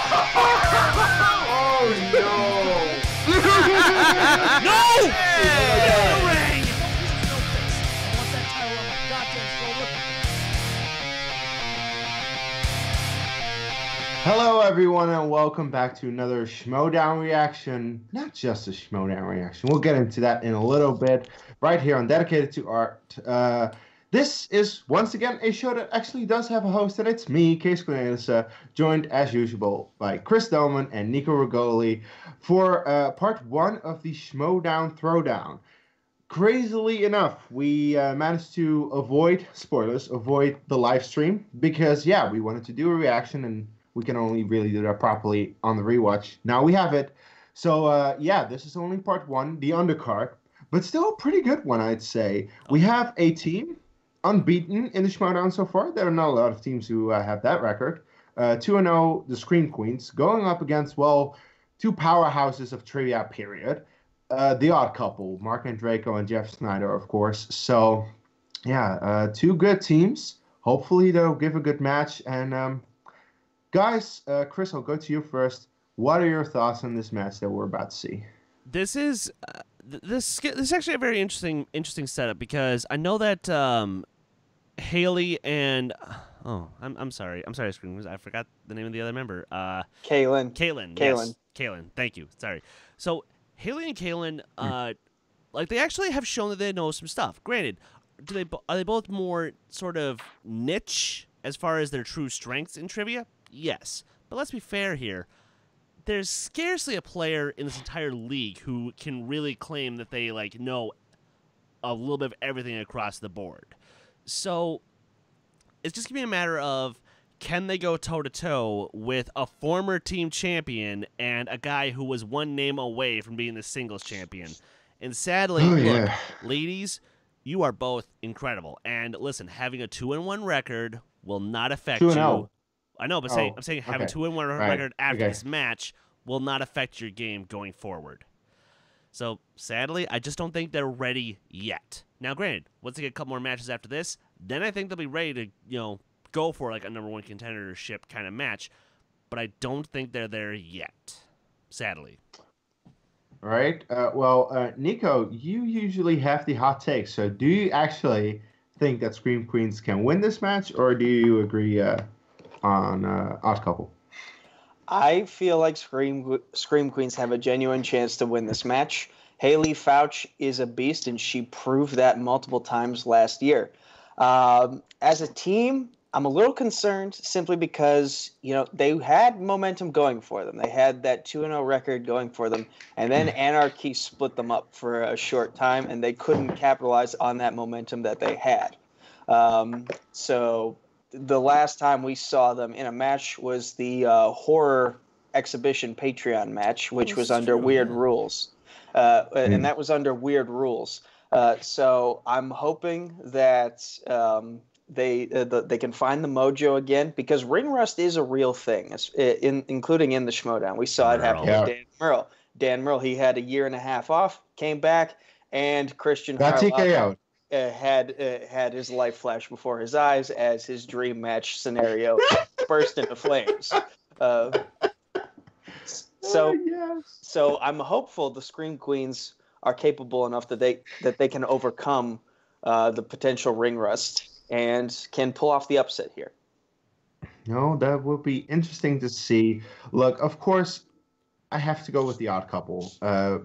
Oh no! No! Hey! Hello, everyone, and welcome back to another Schmoedown reaction. Not just a Schmoedown reaction. We'll get into that in a little bit. Right here on Dedicated to Art. This is once again a show that actually does have a host, and it's me, Case Cornelis, joined as usual by Chris Delman and Nico Rigoli for part one of the Schmoedown Throwdown. Crazily enough, we managed to avoid spoilers, avoid the live stream, because, yeah, we wanted to do a reaction, and we can only really do that properly on the rewatch. Now we have it. So, yeah, this is only part one, the undercard, but still a pretty good one, I'd say. We have a team unbeaten in the Schmoedown so far. There are not a lot of teams who have that record. 2-0, the Scream Queens, going up against, well, two powerhouses of trivia, period. The Odd Couple, Mark and Draco and Jeff Snyder, of course. So, yeah, two good teams. Hopefully they'll give a good match. And, guys, Chris, I'll go to you first. What are your thoughts on this match that we're about to see? This is this is actually a very interesting setup, because I know that Haley and I'm sorry, Scream. I forgot the name of the other member. Kaylin. Yes, Kaylin. Thank you. Sorry. So Haley and Kaylin, like, they actually have shown that they know some stuff. Granted, are they both more sort of niche as far as their true strengths in trivia? Yes, but let's be fair here. There's scarcely a player in this entire league who can really claim that they, like, know a little bit of everything across the board. So it's just going to be a matter of, can they go toe-to-toe with a former team champion and a guy who was one name away from being the singles champion? And sadly, look, ladies, you are both incredible. And listen, having a 2-1 record will not affect you. 2-0. I know, but I'm saying having a 2-1 record after this match will not affect your game going forward. So, sadly, I just don't think they're ready yet. Now, granted, once they get a couple more matches after this, then I think they'll be ready to, go for like a number one contendership kind of match. But I don't think they're there yet, sadly. All right. Nico, you usually have the hot take. So do you actually think that Scream Queens can win this match, or do you agree on Odd Couple? I feel like Scream Queens have a genuine chance to win this match. Haley Fouch is a beast, and she proved that multiple times last year. As a team, I'm a little concerned simply because, they had momentum going for them. They had that 2-0 record going for them, and then Anarchy split them up for a short time, and they couldn't capitalize on that momentum that they had. So the last time we saw them in a match was the horror exhibition Patreon match, which was under weird rules. And that was under weird rules. So I'm hoping that they can find the mojo again, because ring rust is a real thing, including in the Schmoedown. We saw it happen with Dan Merle. Dan Merle, he had a year and a half off, came back, and Christian TKO'd. Had his life flash before his eyes as his dream match scenario burst into flames. So I'm hopeful the Scream Queens are capable enough that they can overcome the potential ring rust and can pull off the upset here. No, that will be interesting to see. Look, of course, I have to go with the Odd Couple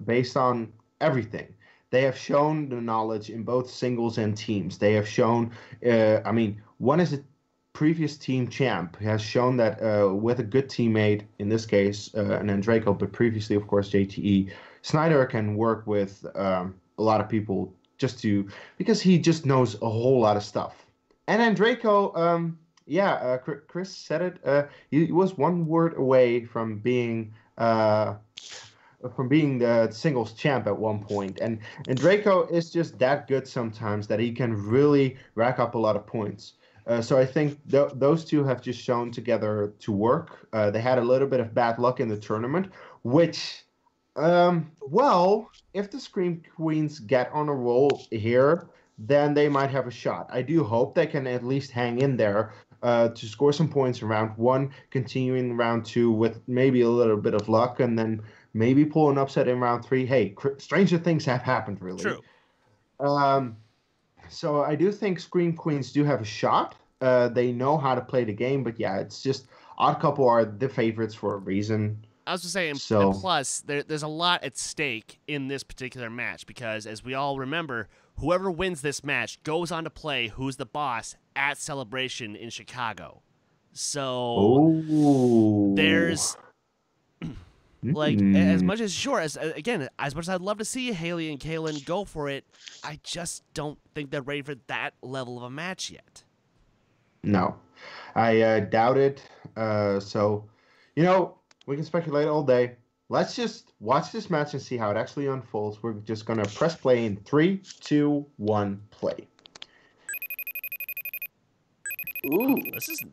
based on everything. They have shown the knowledge in both singles and teams. They have shown, one is a previous team champ, has shown that with a good teammate, in this case, and then Draco, but previously, of course, JTE, Snyder can work with a lot of people because he just knows a whole lot of stuff. And then Draco, Chris said it, he was one word away from being the singles champ at one point. And Draco is just that good sometimes that he can really rack up a lot of points. So I think those two have just shown together to work. They had a little bit of bad luck in the tournament, which, if the Scream Queens get on a roll here, then they might have a shot. I do hope they can at least hang in there to score some points in round 1, continuing round 2 with maybe a little bit of luck, and then maybe pull an upset in round 3. Hey, stranger things have happened, really. True. So I do think Scream Queens do have a shot. They know how to play the game, but yeah, it's just Odd Couple are the favorites for a reason. I was just saying, So- and plus, there's a lot at stake in this particular match because, as we all remember, whoever wins this match goes on to play Who's the Boss at Celebration in Chicago. So there's like as much as as much as I'd love to see Haley and Kaylin go for it, I just don't think they're ready for that level of a match yet. No, I doubt it. So, we can speculate all day. Let's just watch this match and see how it actually unfolds. We're just going to press play in 3, 2, 1, play. Ooh.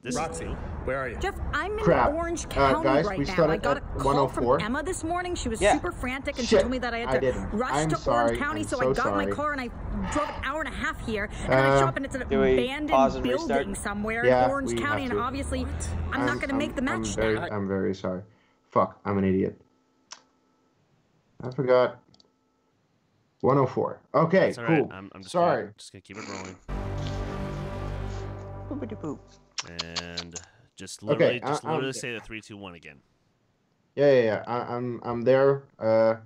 This Roxy, where are you? Jeff, I'm in Crap. Orange County Guys, right we now. started I got a at call 104. from Emma this morning. She was Yeah. super frantic, and Shit, she told me that I I had to didn't. rush I'm to sorry. Orange County. I'm So so I got in my sorry. car and I drove an hour and a half here. And then I show up and it's an do we pause abandoned and restart? building somewhere Yeah, in Orange we County. have And to. obviously, I'm not going to make the match now. I'm very sorry. Fuck, I'm an idiot. I forgot. 104. Okay, That's all cool. right. I'm just sorry. Just gonna keep it rolling. Boop-a-doo-boop. And just Okay, literally say the 3, 2, 1 again. Yeah. I'm there. We're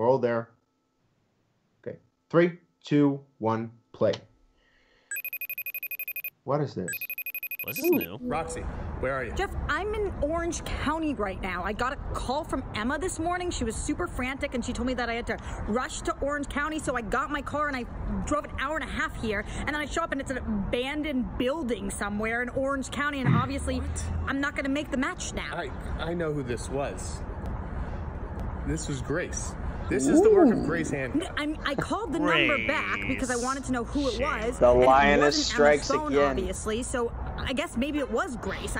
all there. Okay. 3, 2, 1, play. What is this? What's this new? Roxy, where are you? Jeff, I'm in Orange County right now. I got a call from Emma this morning. She was super frantic, and she told me that I had to rush to Orange County. So I got in my car and I drove an hour and a half here. And then I show up and it's an abandoned building somewhere in Orange County. And obviously, I'm not going to make the match now. I know who this was. This was Grace. This is the work of Grace Hancock. I called the number back because I wanted to know who it was. The and it lioness wasn't Emma's strikes phone, again. Obviously, so I guess maybe it was Grace.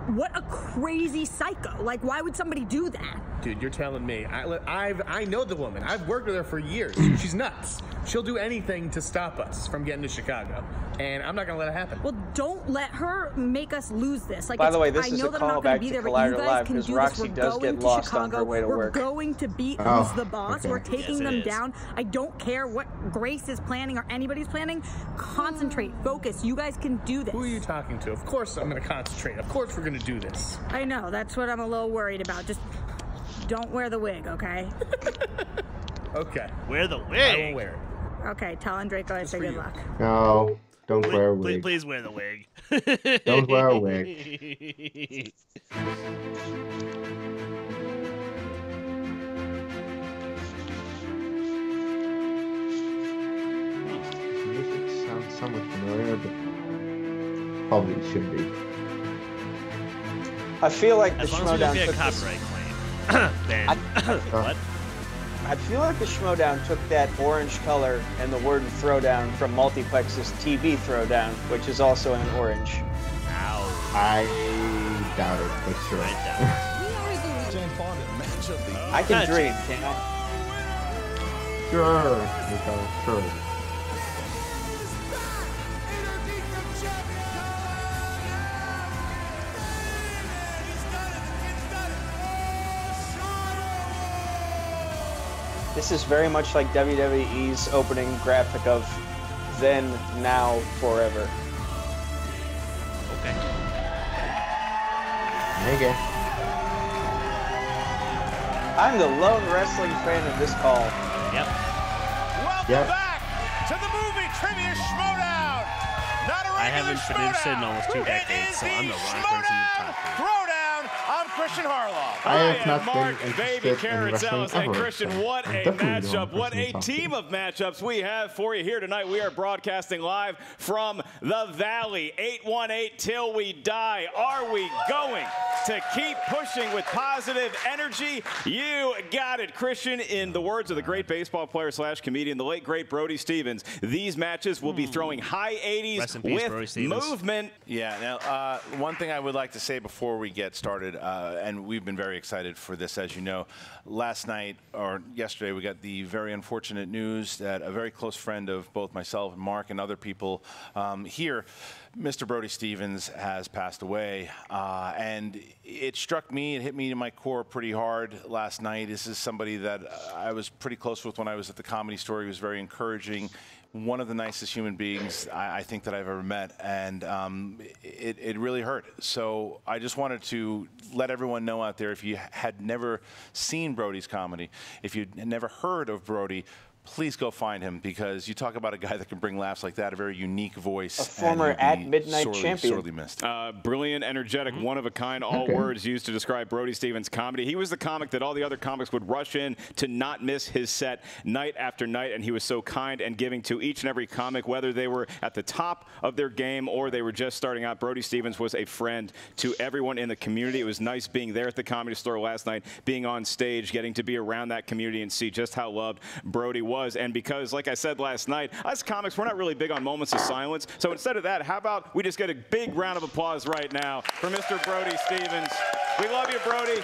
What a crazy psycho! Like, why would somebody do that? Dude, you're telling me. I know the woman. I've worked with her for years. She's nuts. She'll do anything to stop us from getting to Chicago. And I'm not going to let it happen. Well, don't let her make us lose this. Like, By the way, this I is know a that I'm not callback going to be to there, but you Collider guys Live, can because do this. Roxy We're does going get to lost on Chicago. her way to We're work. going to beat Oh, Who's the Boss. okay. We're taking Yes, it them is. down. I don't care what Grace is planning or anybody's planning. Concentrate, focus. You guys can do this. Who are you talking to? Of course I'm going to concentrate. Of course we're going to do this. I know, that's what I'm a little worried about. Just don't wear the wig, okay? Okay. Wear the I wig. will wear it. Okay, tell Enrico I say for good you. luck. No, don't wear a wig. Please wear the wig. Don't wear a wig. Music sounds somewhat familiar, but probably should be. I feel like the As long as we don't Schmoedown get a took this. copyright claim, then what? I feel like the Schmoedown took that orange color and the word throwdown from Multiplex's TV Throwdown, which is also in orange. Ow. I doubt it, but sure. Right down. James Bond in match of the I can Gotcha. dream, can't I? Sure, Nico, sure. This is very much like WWE's opening graphic of Then, Now, Forever. Okay. Okay. I'm the lone wrestling fan of this call. Yep. Welcome Yep. back to the movie Trivia Schmoedown. Not a regular I haven't been interested in Schmoedown. almost 2 It decades, is so the I'm the wrong person to Schmoedown talk to. Throwdown. I'm Christian Harloff. I have am not been Mark interested Baby in Carrots wrestling Ellis. And ever, Christian, so what I'm a definitely the wrong matchup. What person to a talk to. team of matchups we have for you here tonight. We are broadcasting live from the Valley. 818 till we die. Are we going to keep pushing with positive energy. You got it, Christian. In the words of the great baseball player / comedian, the late great Brody Stevens, these matches will be throwing high 80s with movement. Yeah. Now, one thing I would like to say before we get started, and we've been very excited for this, as you know, last night or yesterday we got the very unfortunate news that a very close friend of both myself and Mark and other people here, Mr. Brody Stevens, has passed away, and it struck me, it hit me in my core pretty hard last night. This is somebody that I was pretty close with when I was at the Comedy Store. He was very encouraging, one of the nicest human beings I think that I've ever met, and it really hurt. So I just wanted to let everyone know out there, if you had never seen Brody's comedy, if you'd never heard of Brody, please go find him, because you talk about a guy that can bring laughs like that, a very unique voice. A former At Midnight champion. Sorely missed. Brilliant, energetic, one of a kind, all words used to describe Brody Stevens' comedy. He was the comic that all the other comics would rush in to not miss his set night after night, and he was so kind and giving to each and every comic, whether they were at the top of their game or they were just starting out. Brody Stevens was a friend to everyone in the community. It was nice being there at the Comedy Store last night, being on stage, getting to be around that community and see just how loved Brody was. And because, like I said last night, us comics, we're not really big on moments of silence. So instead of that, how about we just get a big round of applause right now for Mr. Brody Stevens. We love you, Brody.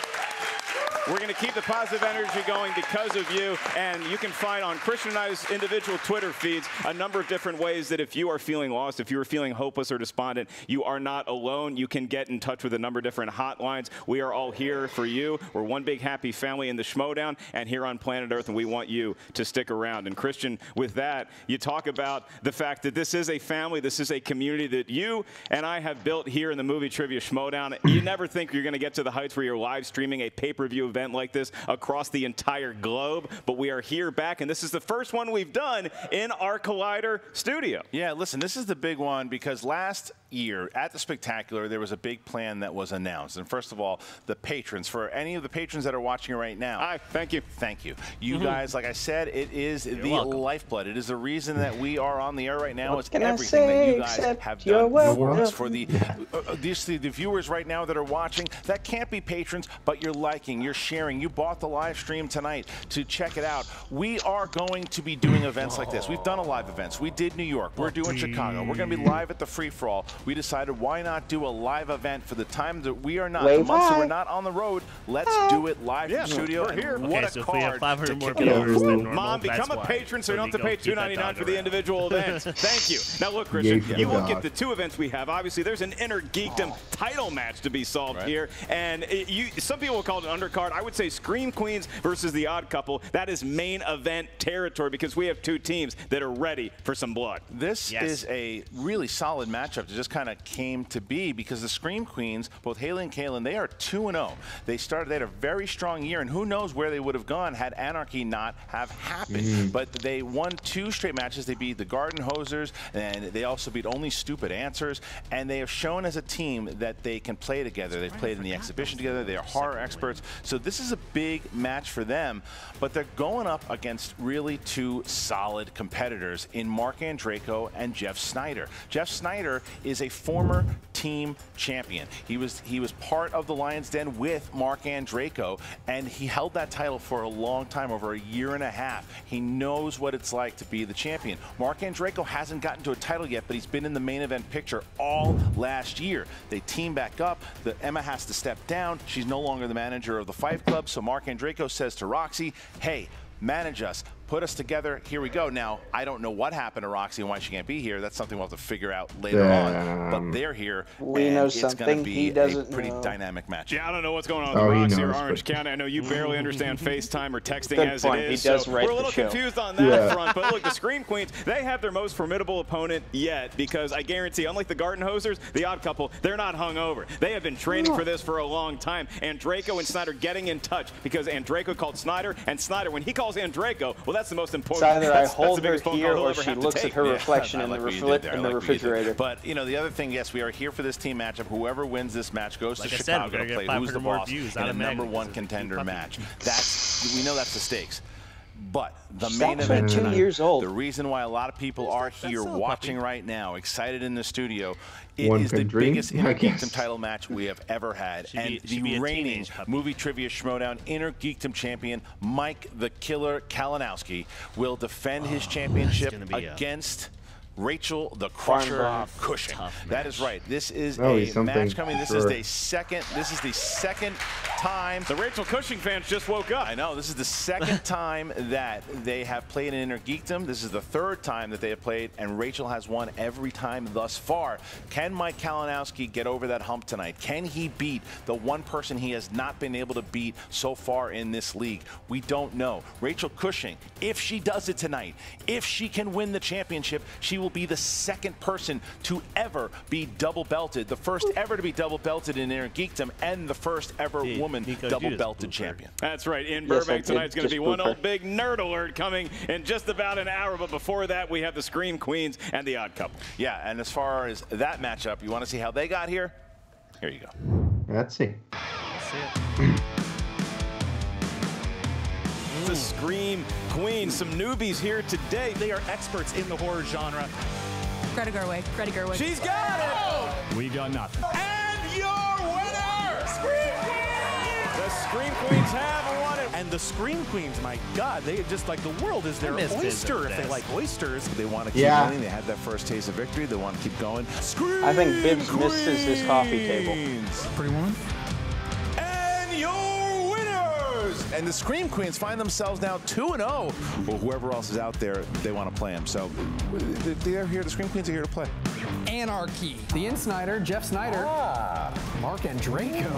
We're going to keep the positive energy going because of you, and you can find on Christian and I's individual Twitter feeds a number of different ways that if you are feeling lost, if you are feeling hopeless or despondent, you are not alone. You can get in touch with a number of different hotlines. We are all here for you. We're one big happy family in the Schmoedown and here on planet Earth, and we want you to stick around. And Christian, with that, you talk about the fact that this is a family, this is a community that you and I have built here in the Movie Trivia Schmoedown. You never think you're going to get to the heights where you're live streaming a pay-per-view event like this across the entire globe, but we are here back, and this is the first one we've done in our Collider studio. Yeah, listen, this is the big one because last year at the Spectacular there was a big plan that was announced. And first of all, the patrons, for any of the patrons that are watching right now, hi, thank you. Thank you. You guys, like I said, it is the lifeblood. It is the reason that we are on the air right now. It's everything that you guys have done for us, for the viewers right now that are watching that can't be patrons, but you're liking, you're sharing, you bought the live stream tonight to check it out. We are going to be doing events like this. We've done a live events. We did New York. We're doing Chicago. We're going to be live at the free-for-all. We decided, why not do a live event for the time that we are not, the months that we're not on the road. Let's do it live in the studio. We're here. Okay, What so a if we have card 500 to more kick it off. viewers than normal, Mom, become a patron so you don't have to pay $2.99 for the individual events. Thank you. Now look, Christian, you look at the two events we have. Obviously, there's an Inner Geekdom title match to be solved here, and some people will call it an undercard. I would say Scream Queens versus the Odd Couple. That is main event territory because we have two teams that are ready for some blood. This is a really solid matchup that just kind of came to be because the Scream Queens, both Haley and Kaylin, they are 2-0. They had a very strong year, and who knows where they would have gone had Anarchy not have happened. But they won 2 straight matches. They beat the Garden Hosers, and they also beat Only Stupid Answers, and they have shown as a team that they can play together. They've played in the exhibition together. They are horror experts. So this is a big match for them, but they're going up against really 2 solid competitors in Mark Andreyko and Jeff Snyder. Jeff Snyder is a former team champion. He was part of the Lion's Den with Mark Andreyko, and he held that title for a long time, over a year and a half. He knows what it's like to be the champion. Mark Andreyko hasn't gotten to a title yet, but he's been in the main event picture all last year. They team back up. Emma has to step down. She's no longer the manager of the Fight Club, so Mark Andreyko says to Roxy, hey, manage us. Put us together. Here we go. Now, I don't know what happened to Roxy and why she can't be here. That's something we'll have to figure out later on. But they're here. We know it's going to be a pretty dynamic match. Yeah, I don't know what's going on with Roxy or Orange County. I know you barely understand FaceTime or texting as it is. So we're a little confused on that front. But look, the Scream Queens, they have their most formidable opponent yet because I guarantee, unlike the Garden Hosers, the Odd Couple, they're not hungover. They have been training for this for a long time. Andreyko and Snyder getting in touch because Andreyko called Snyder, and Snyder, when he calls Andreyko, well, that's the most important. Either I hold her here or she looks at her reflection in the refrigerator. But, you know, the other thing, yes, we are here for this team matchup. Whoever wins this matchup goes to Chicago to play Who's the Boss in a #1 contender match. We know that's the stakes. But the She's main actually event 2 tonight, years old. the reason why a lot of people are here still a watching puppy. right now, excited in the studio, it One is the can dream, biggest I Inner guess. Geekdom title match we have ever had. Should And be the a reigning teenage puppy. movie trivia Schmoedown Inner Geekdom champion, Mike the Killer Kalinowski, will defend his championship gonna be against Rachel the Crusher Farnborough. Cushing. Tough That match. is right. This is Oh, a something, match coming. This is sure. the second time. The Rachel Cushing fans just woke up. I know. This is the second time that they have played in Inner Geekdom. This is the third time that they have played, and Rachel has won every time thus far. Can Mike Kalinowski get over that hump tonight? Can he beat the one person he has not been able to beat so far in this league? We don't know. Rachel Cushing, if she does it tonight, if she can win the championship, she will be the second person to ever be double belted, the first ever to be double belted in Inner Geekdom, and the first ever Hey, woman Nico, double you just belted pooped her. champion. That's right. In Yes, Burbank I did tonight's going to just be one poop her. old big nerd alert coming in just about an hour. But before that, we have the Scream Queens and the Odd Couple. Yeah, and as far as that matchup, you want to see how they got here? Here you go. Let's see. The Scream Queens, some newbies here today. They are experts in the horror genre. Greta Gerwig. She's got it! We got nothing. And your winner! Scream Queens! The Scream Queens have won it. And the Scream Queens, my God, they just like the world is their miss Biz oyster at if they this. like oysters. They want to keep Yeah. winning. They had that first taste of victory. They want to keep going. Scream I think Bibbs misses his coffee table. Queens. Pretty woman. And your winners! And the Scream Queens find themselves now 2-0. Well, whoever else is out there, they want to play them. So they're here. The Scream Queens are here to play. Anarchy. The Insnider, Jeff Snyder. Mark and Draco.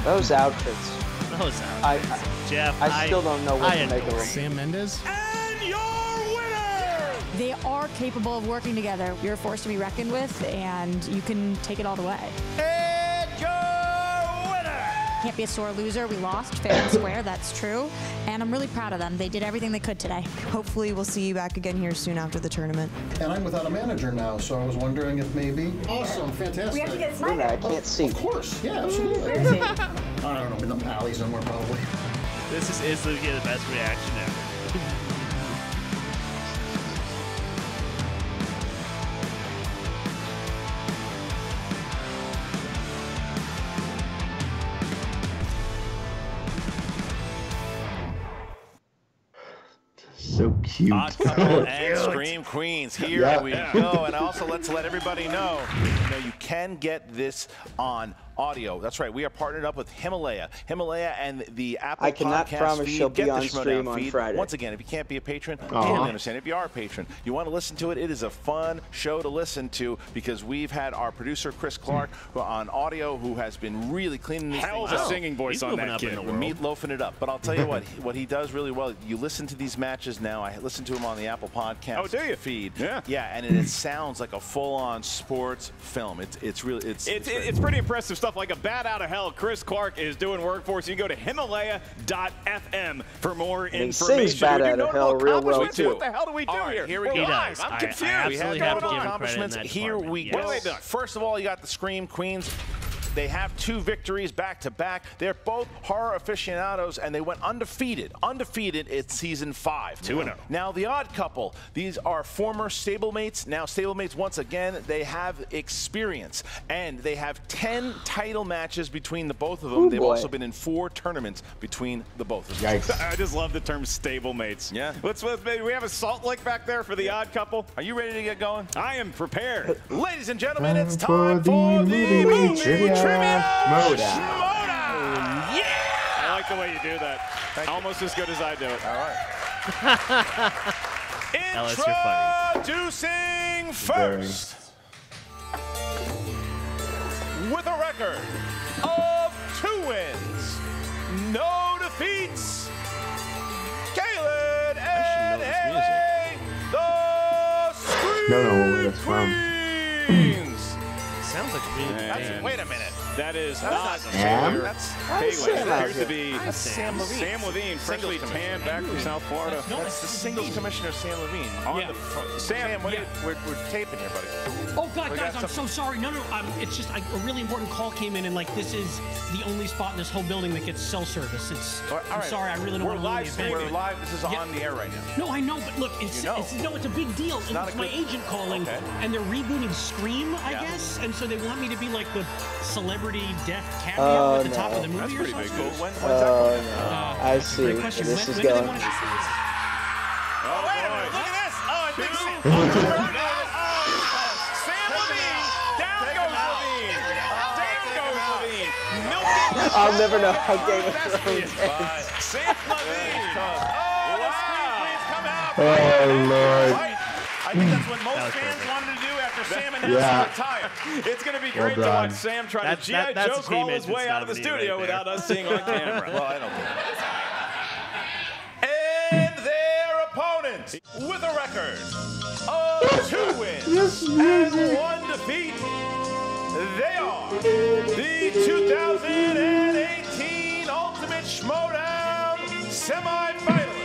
Those outfits. Those out. I Jeff, I still don't know what I to make of adore them. Sam Mendes. And your winner! They are capable of working together. You're a force to be reckoned with, and you can take it all the way. And your winner! Can't be a sore loser. We lost fair and square, that's true. And I'm really proud of them. They did everything they could today. Hopefully we'll see you back again here soon after the tournament. And I'm without a manager now, so I was wondering if maybe. Awesome, fantastic. We have to get Wait a minute, I can't see. Of course, yeah, absolutely. I don't know, in the alley somewhere probably. This is instantly the best reaction ever. So cute. Odd Couple and Scream Queens. Here Yeah. we go. And also, let's let everybody know, you can get this on audio. That's right. We are partnered up with Himalaya. Himalaya and the Apple I cannot Podcast promise feed. she'll Get be the on Schmoedown stream on feed. Friday. Once again, if you can't be a patron, Aw. totally understand. If you are a patron, you want to listen to it, it is a fun show to listen to because we've had our producer, Chris Clark, who on audio, who has been really cleaning these Hell of things a up. singing voice He's on moving that up in kid. the world. Meatloafing it up. But I'll tell you what he does really well. You listen to these matches now. I listen to him on the Apple Podcast Oh, do you? feed. Yeah. Yeah, and it sounds like a full-on sports film. It's really It's pretty impressive stuff. Like a bat out of hell, Chris Clark is doing work for us. You can go to Himalaya.fm for more he information. sings Bat We do Outta Hell notable real well, accomplishments. too. What the hell do we do All right, here we We're go. He live. does. I'm I confused. absolutely we had have to notable give him credit in accomplishments. that Here we department, go. What have they done? First of all, you got the Scream Queens. They have 2 victories back to back. They're both horror aficionados, and they went undefeated. Undefeated at season 5. 2-0. Now, the Odd Couple. These are former stablemates. Now, stablemates, once again, they have experience. And they have 10 title matches between the both of them. Ooh, They've boy. also been in 4 tournaments between the both of them. Yikes. I just love the term stablemates. Yeah. Let's maybe we have a salt lick back there for the Odd Couple. Are you ready to get going? I am prepared. Ladies and gentlemen, it's Time time for the movie trivia Schmoedown. Schmoedown. Yeah! I like the way you do that. Almost as good as I do it. All right. Ellis, you're funny. Introducing first, with a record of 2 wins, no defeats, Kaylin and this Haley, the Scream No, where that's from. Queens. Sounds like a really good band. Wait a minute. That is That's not not Sam. That's Haley. It appears to be Sam Levine. Sam Levine, freshly tanned back from South Florida. That's the singles commissioner, Sam Levine. On the front. Sam, we're taping here, buddy. Oh, God, guys, I'm so sorry. No, it's just a really important call came in, and, like, this is the only spot in this whole building that gets cell service. I'm sorry, I really don't want to ruin the event. We're live. This is on the air right now. No, I know, but look, it's a big deal. It's my agent calling, and they're rebooting Scream, I guess, and so they want me to be like the celebrity death cameo at the top of the movie or something. When's that I see where this is going. Oh, wait a minute, look at this. Oh, I think Sam Levine. Down goes Levine. Down goes Levine. I'll never know how Game of Thrones ends. Sam Levine. Oh, the Scream Queens come out. Oh, Lord. I think that's what most fans wanted to do after Sam announced to retire. It's going to be great to watch Sam try to G.I. Joe crawl his way out of the studio without us seeing on camera. Well, I don't think and their opponents, with a record of 2 wins and 1 defeat, they are the 2018 Ultimate Schmoedown semifinalists.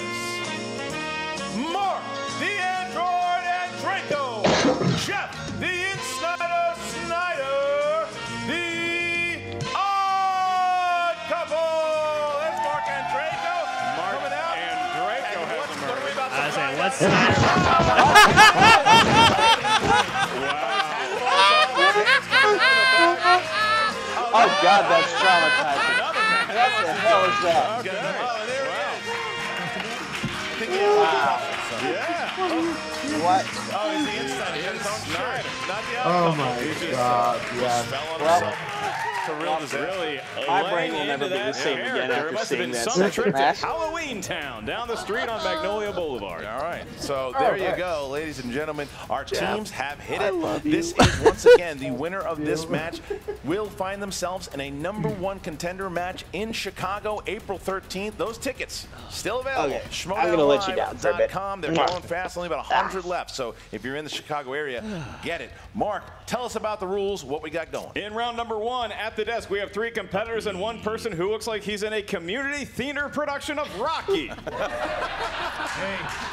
Mark the Android and Draco, Jeff the Insnider Snyder, the Odd Couple. That's Mark and Draco coming out. And Draco what are we about to find what's Oh, God, that's traumatizing. What the hell is that? Okay. Oh, there it is. Wow. Yeah. What? Oh, he's the inside. He has his own shirt. Not the Oh, outside. my God. Yeah. Fell on Well, himself. It's a real disaster. Really my brain will never be the same again There after must have seeing been that some trip to match. Halloween Town down the street on Magnolia Boulevard. All right, so there you go, ladies and gentlemen. Our teams have hit it. This is once again the winner of this match will find themselves in a #1 contender match in Chicago, April 13th. Those tickets still available. Okay. I'm gonna let you down for a bit. They're going fast, only about 100 left. So if you're in the Chicago area, get it. Mark, tell us about the rules, what we got going. In round #1, at the desk, we have 3 competitors and 1 person who looks like he's in a community theater production of Rocky.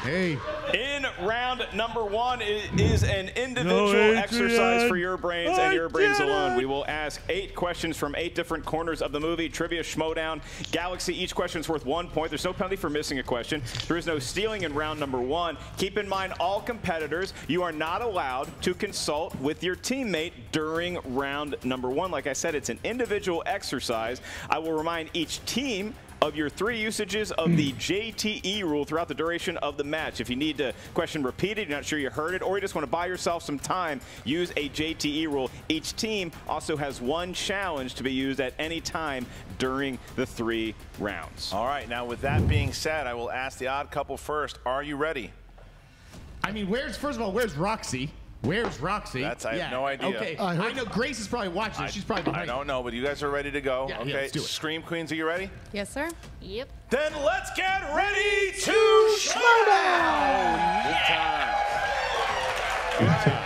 Hey. In round #1 is an individual exercise for your brains and your brains alone. We will ask 8 questions from 8 different corners of the movie. Trivia Schmoedown Galaxy. Each question is worth 1 point. There's no penalty for missing a question. There is no stealing in round #1. Keep in mind, all competitors, you are not allowed to consult with your teammate during round #1. Like I said, it's an individual exercise. I will remind each team of your 3 usages of the JTE rule throughout the duration of the match. If you need the question repeated, you're not sure you heard it, or you just want to buy yourself some time, use a JTE rule. Each team also has 1 challenge to be used at any time during the 3 rounds. All right, now with that being said, I will ask the odd couple first. Are you ready? I mean, first of all, where's Roxy? Where's Roxy? I have no idea. Okay, I know Grace is probably watching it. She's probably behind. I don't know, but you guys are ready to go. Yeah, okay, let's do it. Scream Queens, are you ready? Yes, sir. Yep. Then let's get ready to Schmoedown! Good time.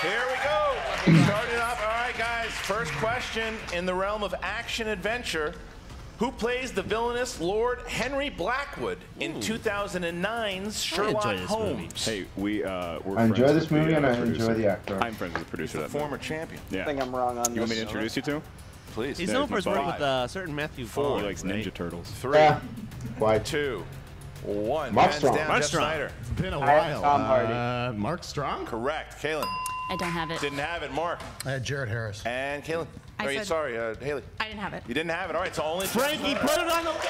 Here we go. Starting off. All right, guys. First question in the realm of action adventure. Who plays the villainous Lord Henry Blackwood in 2009's Sherlock Holmes? Hey, we're I enjoy this movie and I enjoy the actor. I'm friends with the producer of that Former champion. Yeah. I think I'm wrong on this. You want me to introduce you to him? Please. He's known for his work with a certain Matthew 4. He likes Ninja Turtles. 3. Why? 2. 1. Mark Hands Strong. down, Mark Jeff Strong. Snyder. It's been a I have while. Tom Hardy. Mark Strong? Correct. Kaylin. I don't have it. Didn't have it. Mark. Jared Harris. And Kaylin. I said- Sorry, Haley. I didn't have it. You didn't have it. All right, so only Frankie, Jeff put Snyder. it on the list.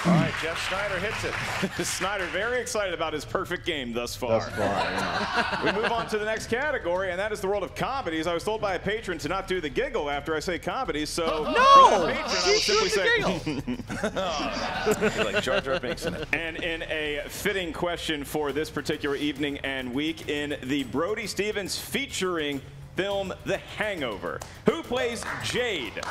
All right, Jeff Snyder hits it. Snyder very excited about his perfect game thus far. Thus far, yeah. We move on to the next category, and that is the world of comedies. I was told by a patron to not do the giggle after I say comedies, so for that patron, I will simply say You're like Jar Jar Binks in it. And in a fitting question for this particular evening and week, in the Brody Stevens featuring film The Hangover, who plays Jade?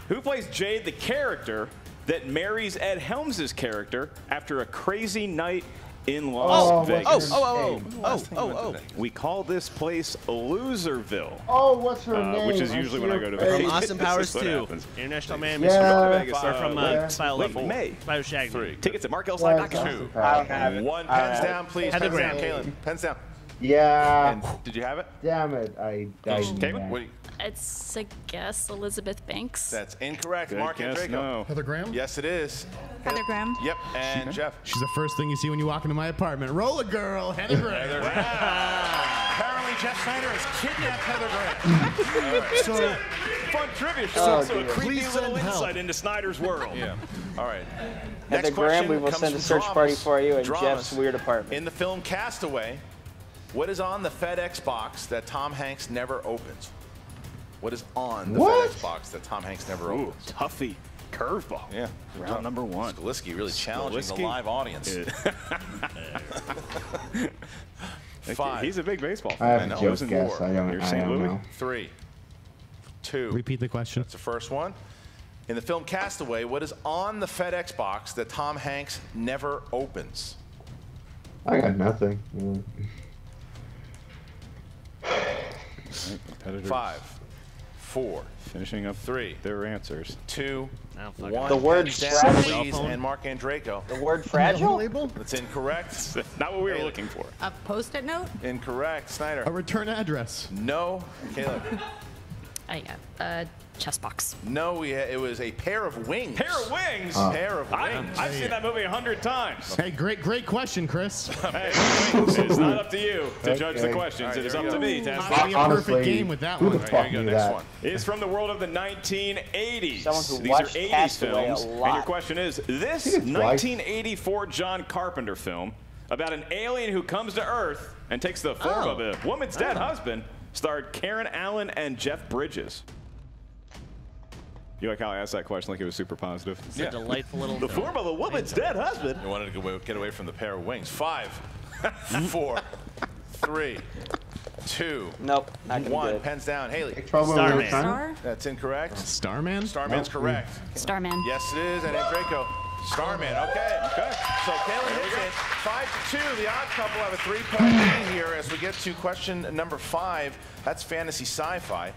Who plays Jade, the character that marries Ed Helms' character after a crazy night in Las Vegas. Oh. We call this place Loserville. Oh, what's her name? Which is usually when I go to Vegas. From Austin Powers This is 2. what happens. International Man. Yeah. Vegas, Or from File Level. May. File Shaggy. 3. Tickets at Two. I don't have it. One. I don't Pens have down, please. Heather Pens down, Graham. Kaylin. Pens down. Yeah. And did you have it? Damn it. Caitlin? What do you, It's, I guess, Elizabeth Banks. that's incorrect. Good Mark and guess, Draco. no. Heather Graham? Yes, it is. Heather Graham. Yep. And Jeff. She's the first thing you see when you walk into my apartment. Roll a girl, Heather Graham. Heather Graham. Apparently, Jeff Snyder has kidnapped Heather Graham. All right. So, fun trivia. She's also a creepy little insight into Snyder's world. Yeah. All right. Heather Next Graham, question we will comes send a from search Dramas. party for you in Dramas. Jeff's weird apartment. In the film Castaway, what is on the FedEx box that Tom Hanks never opens? What is on the FedEx box that Tom Hanks never opens? Tuffy. Curveball. Yeah. Round number 1. Skalisky really challenging the Skalisky. live audience. 5. He's a big baseball I fan. have a joke guess. I don't, You're I St. don't Louis? know. 3. 2. Repeat the question. That's the first one. In the film Castaway, what is on the FedEx box that Tom Hanks never opens? I got nothing. 5, 4, finishing up 3, their answers. 2, fuck 1. The word Pens down, fragile. please, and Mark Andreyko. The word fragile? That's incorrect. Not what we were looking for. A post-it note? Incorrect. Snyder. A return address. No. Caleb. Chess box. No, it was a pair of wings. Pair of wings? Pair of wings. I've seen that movie 100 times. Hey, great question, Chris. Hey, it's not up to you to judge the questions. Right, it is here up we to go. me to ask Honestly, the a perfect game with that who one. the All fuck right, here knew you go. Next that? one. It's from the world of the 1980s. Someone who These watched are 80s Castaway a films. lot. And your question is, this Seen it twice. 1984 John Carpenter film about an alien who comes to Earth and takes the form of a woman's dead husband starred Karen Allen and Jeff Bridges. You like how I asked that question like it was super positive? It's a delightful little The film. form of a woman's dead husband? You wanted to get away from the pair of wings. 5, 4, 3, 2, Nope, not gonna 1. do it. Pens down. Haley. Trouble in Starman. Little China? Star? That's incorrect. Starman? Starman's correct. Starman. Yes, it is. And Draco. Starman. Okay. So Kaylin hits it. 5-2. The odd couple have a 3-point lead here as we get to question number 5. That's fantasy sci-fi.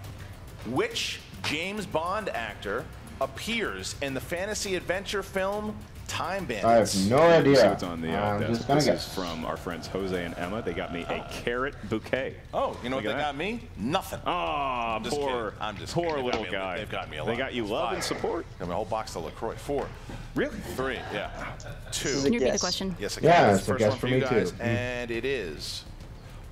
Which James Bond actor appears in the fantasy adventure film Time Bandits? I have no See idea. what's on the I'm desk. just gonna This guess. is from our friends Jose and Emma. They got me a carrot bouquet. Oh, you know what Look they at got me? Nothing. Ah, I'm just poor, kidding. I'm just poor kidding. little guy. They've got me a lot. They got you love 5. and support. Got me a whole box of LaCroix. 4. Really? 3. Yeah. 2. This is a Can you repeat the guess. question? Yes, I Yeah, can. it's a First guess one for you me, guys, too. and it is: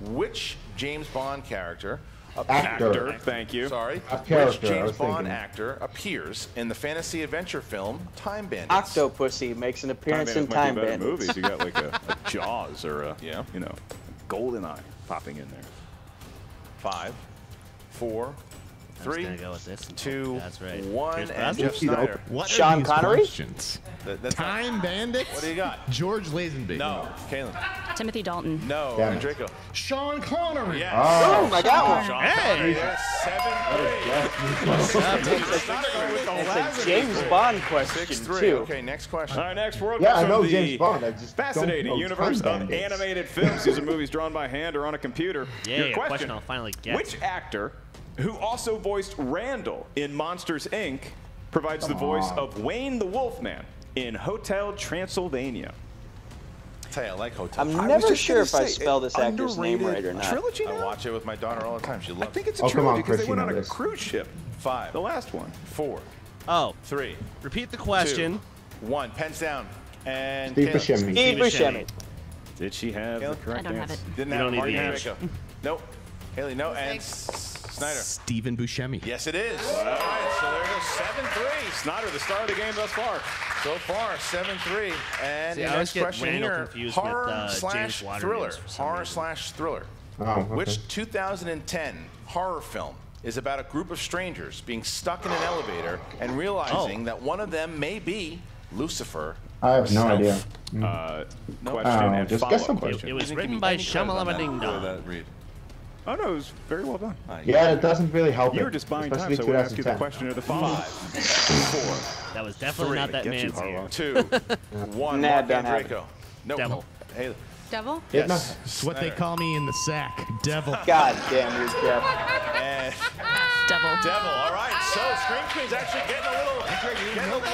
which James Bond character? Actor. Thank you. Sorry. Which character, I James was Bond thinking. actor appears in the fantasy adventure film Time Bandits? Octopussy makes an appearance in Time might be better Bandits. movies. You got like a Jaws or a Yeah. GoldenEye popping in there. 5, 4, 3, gonna go with this. 2, That's right. 1, Here's and Brosnan. Jeff Snyder. What Sean are these Connery? questions? That's Time Bandits? What do you got? George Lazenby. No, Kaylin. Timothy Dalton. No, Damn it. and Draco. Sean Connery. Yes. Oh, I got one. Sean Hey. Connery. Yes, 7-3. It's a James Bond question, 6-3. too. Okay, next question. All right, next world Yeah, I from know the James Bond. I just fascinating don't know universe Time of Bandits. animated films. These are movies drawn by hand or on a computer. Yeah, Your question I'll finally get. Which actor, who also voiced Randall in Monsters, Inc., provides the voice of Wayne the Wolfman in Hotel Transylvania? I tell you, I like Hotel. I'm I was never just sure gonna if I say, spell this actor's name underrated right or not. Trilogy I now? watch it with my daughter all the time. She I loves think it. it's a Oh, come trilogy on, because Chris, they went you on know a this. cruise ship. 5, The last one. 4, Oh, 3, repeat the question. 2, 1. Pens down. And Steve Caleb. Buscemi. Steve Buscemi. Did she have the Caleb? correct I don't have answer? it. Didn't You have don't need Mark the and answer. Draco. Nope. Haley, no. And Snyder. Stephen Buscemi. Yes, it is. All right, so there goes 7-3. Snyder, the star of the game thus far. So far, 7-3. And See, the I always next get question Randall here, confused with, horror slash James Waterman thriller. for some Horror reason. slash thriller. Oh, okay. Which 2010 horror film is about a group of strangers being stuck in an elevator and realizing that one of them may be Lucifer I have no himself? idea. Question and just guess follow-up something. question. It was Didn't give written me by any credit on that. Shamalama Go that read. Oh, no, it was very well done. Yeah, it doesn't really help You it, were just buying time, especially so I would ask you the 2010. question or the follow-up. 5, That was definitely 3, not that get you, man's Harlow. here. 4, 2, 1. Nah, Mark don't and have it. Draco. Nope. Devil. Haley. Devil? Yes. It's what they call me in the sack. Devil. God damn you, Jeff. Devil. Devil. All right. So Scream Queen's actually getting a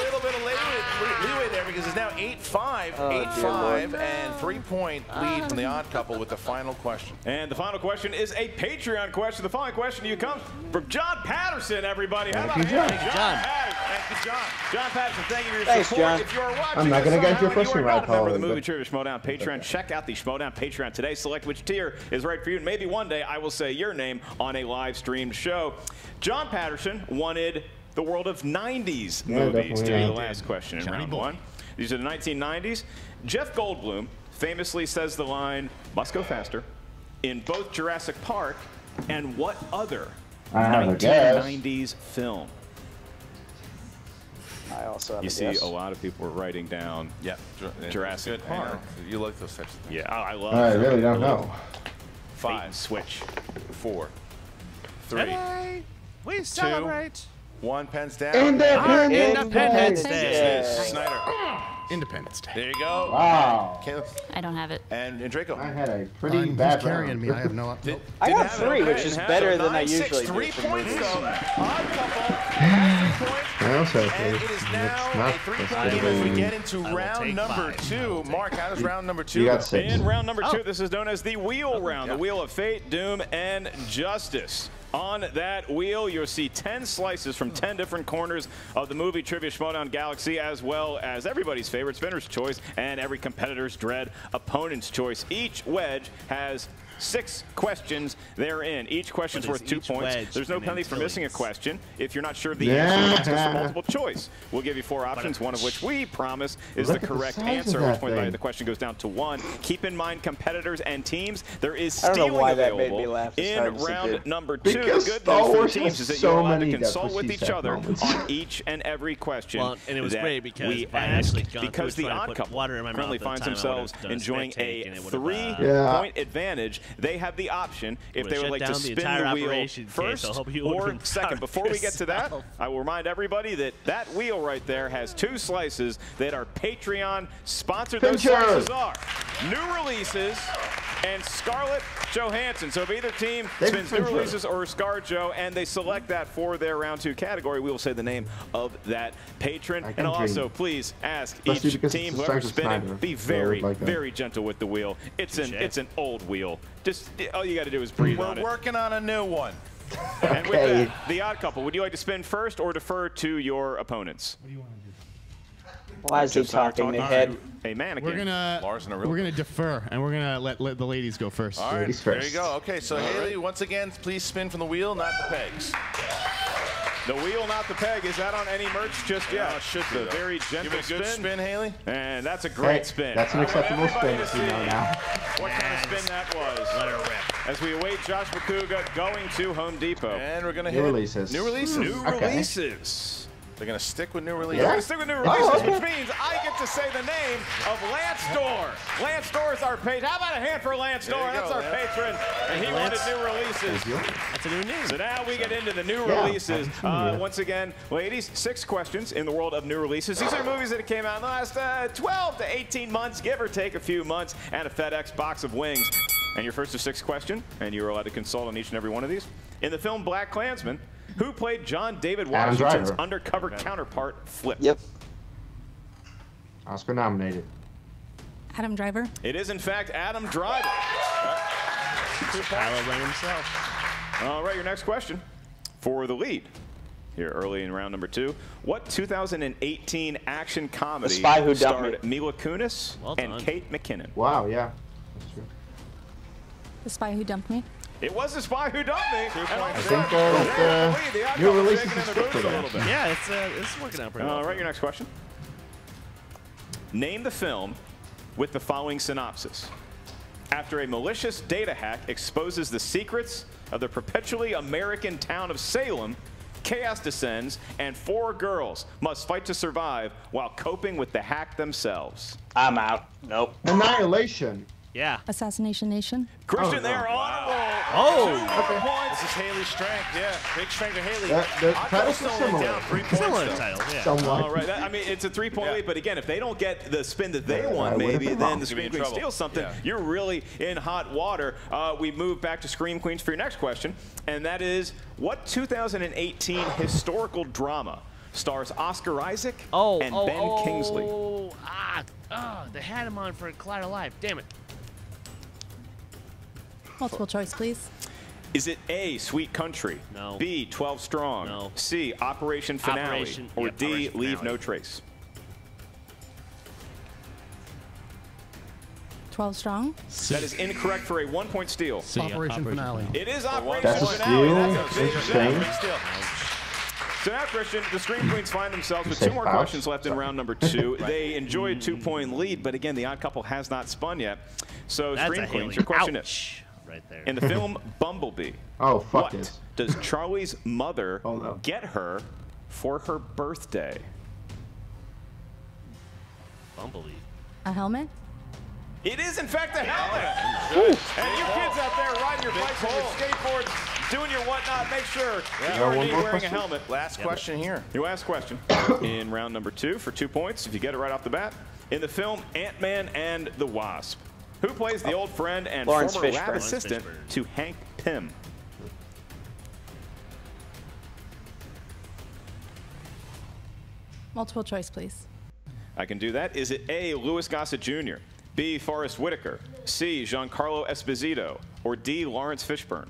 little bit of leeway there because it's now 8-5. 8-5 and 3-point lead from the Odd Couple with the final question. And the final question is a Patreon question. The following question to you comes from John Patterson, everybody. How about him? Thank you, John. Thank you, John. John Patterson, thank you for your Thanks, support. John. If you are watching I'm not going to get your question right, remember Paul. the Movie Trivia Schmoedown Patreon. Check out the Schmoedown Patreon today. Select which tier is right for you. And maybe one day I will say your name on a live streamed show. John Patterson wanted the world of 90s movies to be the last question in round one. These are the 1990s. Jeff Goldblum famously says the line, "Must go faster," in both Jurassic Park and what other 1990s film? I also have You a see guess. a lot of people are writing down Jurassic Park. You like those types of things. Yeah, I love I really don't know. 5. Switch. 4. 3. Today, we celebrate 1. Pens down. Independence Day. Snyder. Independence Day. There you go. Wow. I don't have it. And Draco. I had a pretty bad carrying me. I have no. I got 3, which is better than I usually do. 3 points though. Odd Couple. I also have And it is now a 3-point game as we get into round number 2. Mark, how does round number 2 You got go? 6. In round number 2, this is known as the wheel round, the wheel of fate, doom, and justice. On that wheel, you'll see 10 slices from 10 different corners of the Movie Trivia Schmoedown Galaxy, as well as everybody's favorite spinner's choice and every competitor's dread opponent's choice. Each wedge has 6 questions therein. Each question's worth 2 points. There's no penalty for missing a question. If you're not sure of the answer, ask us for multiple choice. We'll give you 4 options, one of which we promise is the correct answer, at which point the question goes down to 1. Keep in mind, competitors and teams, there is stealing available in round number 2. The good news for the teams is that you're allowed to consult with each other on each and every question. Well, and it was great because we if I actually asked, gone because through the trying to Odd put Couple water in my currently mouth at the finds time, I themselves would've done a enjoying spit take, a and it would've, 3-point advantage. They have the option, if they would like to spin the wheel first or second. Before we get to that, I will remind everybody that that wheel right there has 2 slices that are Patreon sponsored. Those slices are new releases and Scarlett Johansson. So if either team spins new releases or ScarJo and they select that for their round 2 category, we will say the name of that patron. And also, please ask each team, whoever's spinning, be very, very gentle with the wheel. It's an old wheel. Just all you got to do is breathe on it. We're working on a new one. And with that, the Odd Couple, would you like to spin first or defer to your opponents? What do you want to do? Why is he talking to head? A mannequin. We're gonna defer, and we're gonna let the ladies go first. All right, there you go. Okay, so Haley, once again, please spin from the wheel, not the pegs. The wheel, not the peg. Is that on any merch just yet? Yeah, it should be. Very gentle Give it a good spin, Haley. And that's a great spin. That's an acceptable spin, if you know now. What kind of spin that was. Let her rip. As we await Josh McCouga going to Home Depot. And we're going to New hit releases. New releases. New releases. They're going to stick with new releases. They're going to stick with new releases, which means I get to say the name of Lance Dorr. Lance Dorr is our patron. How about a hand for Lance Dorr? That's our patron. And he wanted new releases. That's a new name. So now we get into the new releases. Once again, ladies, 6 questions in the world of new releases. These are movies that came out in the last 12 to 18 months, give or take a few months, and a FedEx box of wings. And your first of 6 question, and you're allowed to consult on each and every one of these. In the film Black Klansman, who played John David Washington's undercover counterpart, Flip? Yep. Oscar nominated. Adam Driver. It is, in fact, Adam Driver. Kylo Ren himself. All right, your next question for the lead here early in round number 2. What 2018 action comedy The Spy Who Dumped starred Mila Kunis and Kate McKinnon? Wow, yeah. That's true. The Spy Who Dumped Me. It was The Spy Who Dumped Me. I think the new releases is good for that. Yeah, it's working out pretty well. All right, your next question. Name the film with the following synopsis. After a malicious data hack exposes the secrets of the perpetually American town of Salem, chaos descends, and 4 girls must fight to survive while coping with the hack themselves. I'm out. Nope. Annihilation. Yeah. Assassination Nation. Christian, they are on a roll. Oh! This is Haley's strength. Yeah, big strength of Haley. The titles are similar. Down 3 points. Similar though. title, yeah. Somewhat. All right. I mean, it's a 3-point lead, but again, if they don't get the spin that they want, maybe then the Scream Queens steal something. You're really in hot water. We move back to Scream Queens for your next question, and that is, what 2018 historical drama stars Oscar Isaac and Ben Kingsley? They had him on for Collide Alive. Damn it. Multiple choice, please. Is it A, Sweet Country? No. B, 12 Strong? No. C, Operation Finale? Or D, Operation Leave Finale. No Trace? 12 strong. That is incorrect for a 1-point steal. Operation Finale. It is Operation That's a Finale. steal. That's a big Interesting. steal. So now, Christian, the Scream Queens find themselves with 2 more questions left in round number 2. They enjoy a 2-point lead, but again, the odd couple has not spun yet. So, That's Scream a Queens, Haley. your question Ouch. Right there. in the film Bumblebee, Oh, fuck what this. does Charlie's mother Oh, no. get her for her birthday? Bumblebee. A helmet. It is, in fact, a helmet. And you kids out there riding your bikes and your skateboards, doing your whatnot, make sure you're indeed wearing a helmet. Last question here. Your last question in round number 2 for 2 points, if you get it right off the bat. In the film Ant-Man and the Wasp, who plays the old friend and Lawrence former lab Fishburne. assistant to Hank Pym? Multiple choice, please. I can do that. Is it A, Louis Gossett Jr., B, Forrest Whitaker, C, Giancarlo Esposito, or D, Lawrence Fishburne?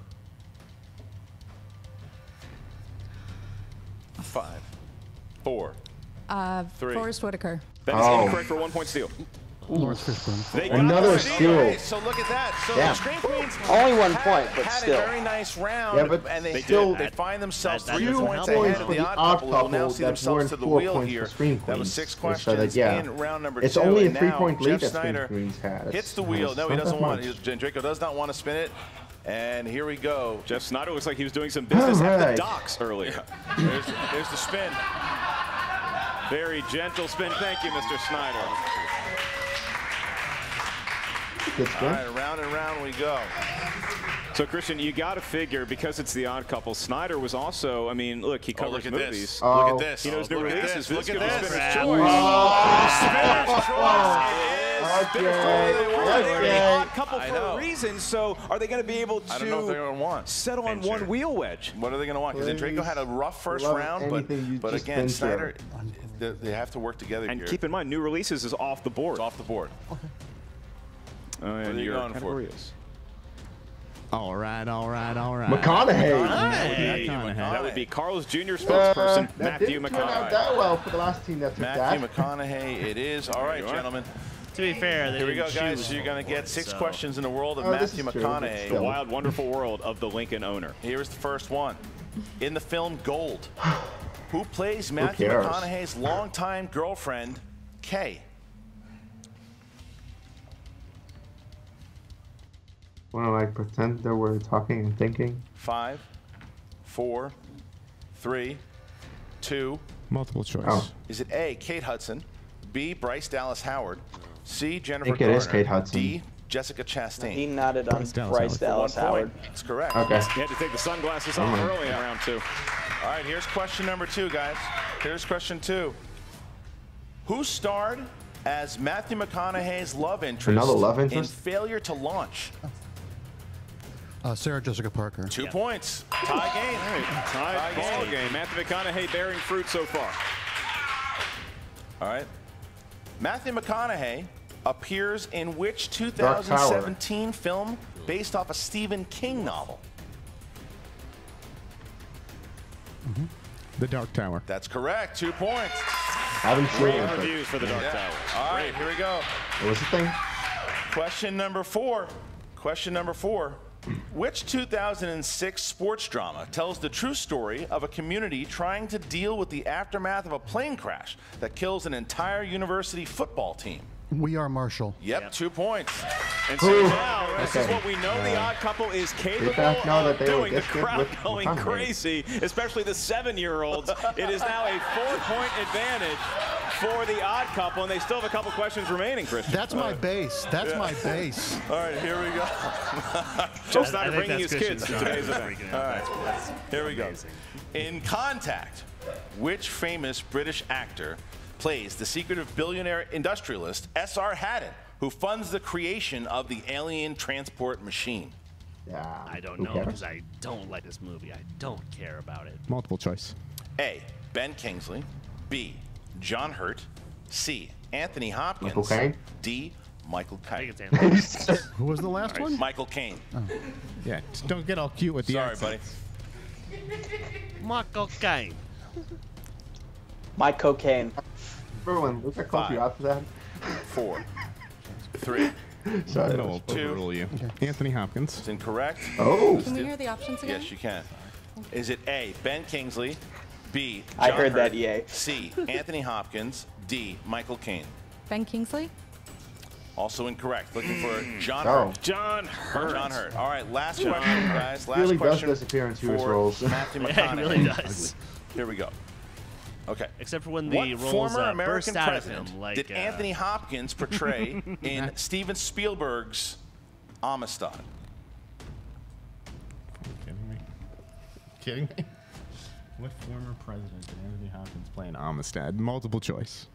5, 4, 3. Forrest Whitaker. That is incorrect for a 1-point steal. Lawrence Fishburne. They got Another the steal. So look at that. So Yeah. the Scream Queens Only 1 point, but had still. a very nice round, Yeah, but and they still- they find themselves that 3 doesn't points help. ahead of for the the odd odd couple. Who will now couple see that themselves weren't to the 4 wheel points here. for Scream That was Queens. 6 So questions that, yeah. in round number 2. It's only a and 3-point now lead Jeff that Scream Snyder Queens had. hits the It's wheel. not No, he that doesn't want much. it. Draco does not want to spin it. And here we go. Jeff Snyder looks like he was doing some business at Alright. the docks earlier. There's the spin. Very gentle spin. Thank you, Mr. Snyder. Good All spin. right, round and round we go. So, Christian, you got to figure, because it's the odd couple, Snyder was also, I mean, look, he covers look at movies. this. Oh. Look at this. He knows new Look at releases. this. Look at could be this. Spinner's Crap. choice. Spinner's choice. It is. Okay. They were the Okay. odd couple I for know. a reason, so are they going to be able I don't know if they're to going to want. settle on Venture. one wheel wedge? What are they going to want? Because Draco had a rough first Love round, anything you but just again, been Snyder, they have to work together And here. keep in mind, new releases is off the board. It's off the board. And are you your going for? category is? All right. McConaughey. That would be Carl's Jr. spokesperson, That Matthew didn't turn out McConaughey. that well for the last team that took Matthew that. McConaughey, it is. All right, you are. gentlemen. To be fair, they Here we go, didn't guys. choose You're going to get 6 so- questions in the world of Oh, this Matthew is true, but McConaughey. The wild, wonderful world of the Lincoln owner. Here's the first one. In the film Gold, who plays Matthew cares? McConaughey's longtime girlfriend, Kay? Want to like pretend that we're talking and thinking? 5, 4, 3, 2. Multiple choice. Oh. Is it A, Kate Hudson, B, Bryce Dallas Howard, C, Jennifer think it Garner, is Kate Hudson. D, Jessica Chastain? He nodded on Bryce Dallas For 1 Howard. point. That's correct. Okay. He had to take the sunglasses off early in round 2. All right, here's question number 2, guys. Here's question 2. Who starred as Matthew McConaughey's love interest, Another love in interest? Failure to Launch? Sarah Jessica Parker. 2 points. Tie game. Tied ball game. Matthew McConaughey bearing fruit so far. All right. Matthew McConaughey appears in which 2017 film based off a Stephen King novel? The Dark Tower. That's correct. 2 points. Haven't seen Great it. but- reviews for the Dark Yeah. Tower. All right, here we go. What was the thing? Question number 4. Question number 4. Which 2006 sports drama tells the true story of a community trying to deal with the aftermath of a plane crash that kills an entire university football team? We Are Marshall. Yep, 2 points. And so now, this is what we know the odd couple is capable of doing. The crowd going crazy, especially the 7-year-olds. It is now a 4-point advantage for the odd couple, and they still have a couple questions remaining, Christian. That's my base. That's my base. All right, here we go. Just not bringing his kids to today's event. All right, here we go. In Contact, which famous British actor plays the secretive billionaire industrialist S.R. Haddon, who funds the creation of the alien transport machine? Yeah. I don't know because I don't like this movie. I don't care about it. Multiple choice. A. Ben Kingsley. B. John Hurt. C. Anthony Hopkins. Michael Caine. D. Michael Caine. Who was the last one? Michael Caine. Oh. Yeah, just don't get all cute with the Sorry, accents. buddy. Michael Caine. My cocaine. Everyone, look at copy after that. 4, 3, Sorry. No, overrule you. Anthony Hopkins. It's incorrect. Oh. Can we hear the options again? Yes, you can. Is it A. Ben Kingsley, B. John I heard Hurt, that, EA. C. Anthony Hopkins, D. Michael Caine? Ben Kingsley? Also incorrect. Looking for John Oh. Hurt. John Hurt. John Hurt. All right, last question, guys. Last Really question does disappear in two for roles. Matthew McConaughey. Yeah, it really does. Here we go. Okay. Except for when the What roles former American burst out of president him, like did Anthony Hopkins portray in Steven Spielberg's Amistad? Kidding me? Kidding me? What former president did Anthony Hopkins play in Amistad? Multiple choice.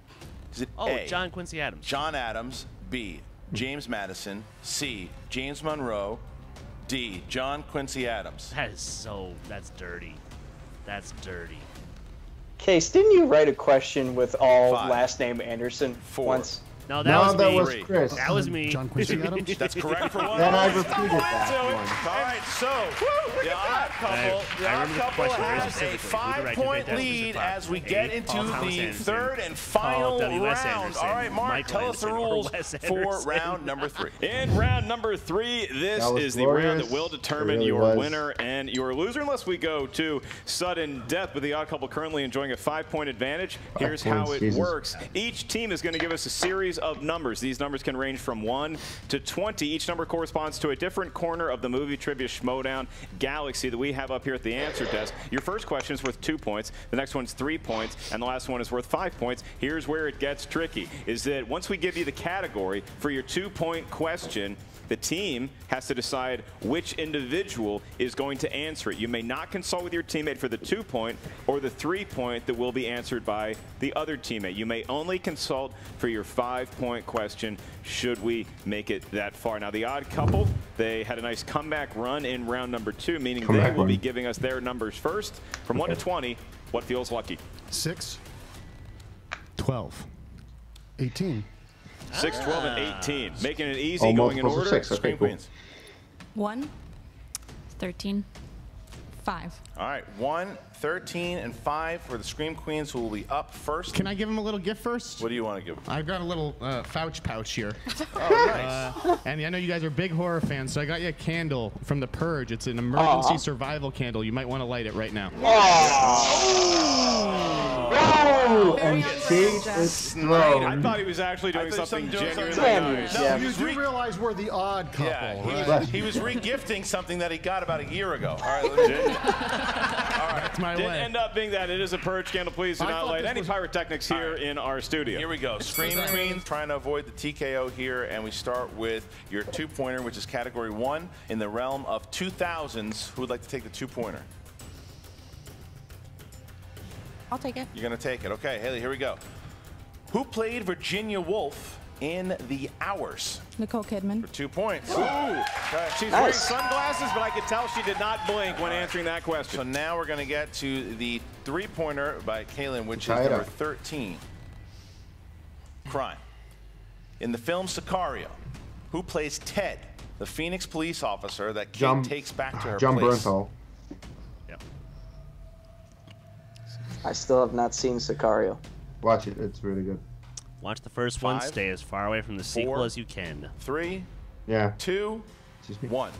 Is it Oh, A. John Quincy Adams. John Adams, B. James Madison, C. James Monroe, D. John Quincy Adams? That's dirty. That's dirty. Case, didn't you write a question with all 5, last name Anderson 4, once? No, that was that me. was Chris. That was me. John Quincy Adams? That's correct for one. Then I All repeated that one. right, so the odd couple has a 5-point lead as we get into the third and final round. All right, Mark, tell us the rules for round number 3. In round number 3, this is the round that will determine your winner and your loser, unless we go to sudden death. But the odd couple currently enjoying a 5-point advantage. Here's how it works. Each team is going to give us a series of numbers. These numbers can range from 1 to 20. Each number corresponds to a different corner of the movie trivia Schmoedown galaxy that we have up here at the answer desk. Your first question is worth 2 points. The next one's 3 points, and the last one is worth 5 points. Here's where it gets tricky, is that once we give you the category for your 2-point question, the team has to decide which individual is going to answer it. You may not consult with your teammate for the 2-point or the 3-point that will be answered by the other teammate. You may only consult for your 5-point question should we make it that far. Now, the odd couple, they had a nice comeback run in round number 2, meaning they will be giving us their numbers first. From 1 to 20, what feels lucky? 6. 12. 18. 6, 12, and 18. Making it easy, going in order. 6. Okay, Scream cool. Queens. 1. 13. 5. All right, 1, 13, and 5 for the Scream Queens, who will be up first. Can I give him a little gift first? What do you want to give them? I've got a little Fouch pouch here. Oh, nice. And I know you guys are big horror fans, so I got you a candle from The Purge. It's an emergency survival candle. You might want to light it right now. Oh, and Kate is thrown. I thought he was actually doing something genuinely nice. No, You do realize we're the odd couple, yeah, right? he was re-gifting something that he got about a year ago. All right, That's my Didn't way. end up being that. It is a purge candle. Please do I not thought light this any was- pyrotechnics here in our studio. Here we go. Scream Queens trying to avoid the TKO here, and we start with your 2-pointer, which is category 1 in the realm of 2000s. Who would like to take the 2-pointer? I'll take it. You're going to take it. Okay, Haley, here we go. Who played Virginia Woolf in The Hours? Nicole Kidman. For 2 points. Ooh. She's wearing sunglasses, but I could tell she did not blink when answering that question. So now we're going to get to the 3-pointer by Kaylin, which is number 13. Crime. In the film Sicario, who plays Ted, the Phoenix police officer that Kate takes back to her John place? Bernthal. I still have not seen Sicario. Watch it. It's really good. Watch the first one. 5, Stay as far away from the sequel 4, as you can. 3, Yeah. 2, 1.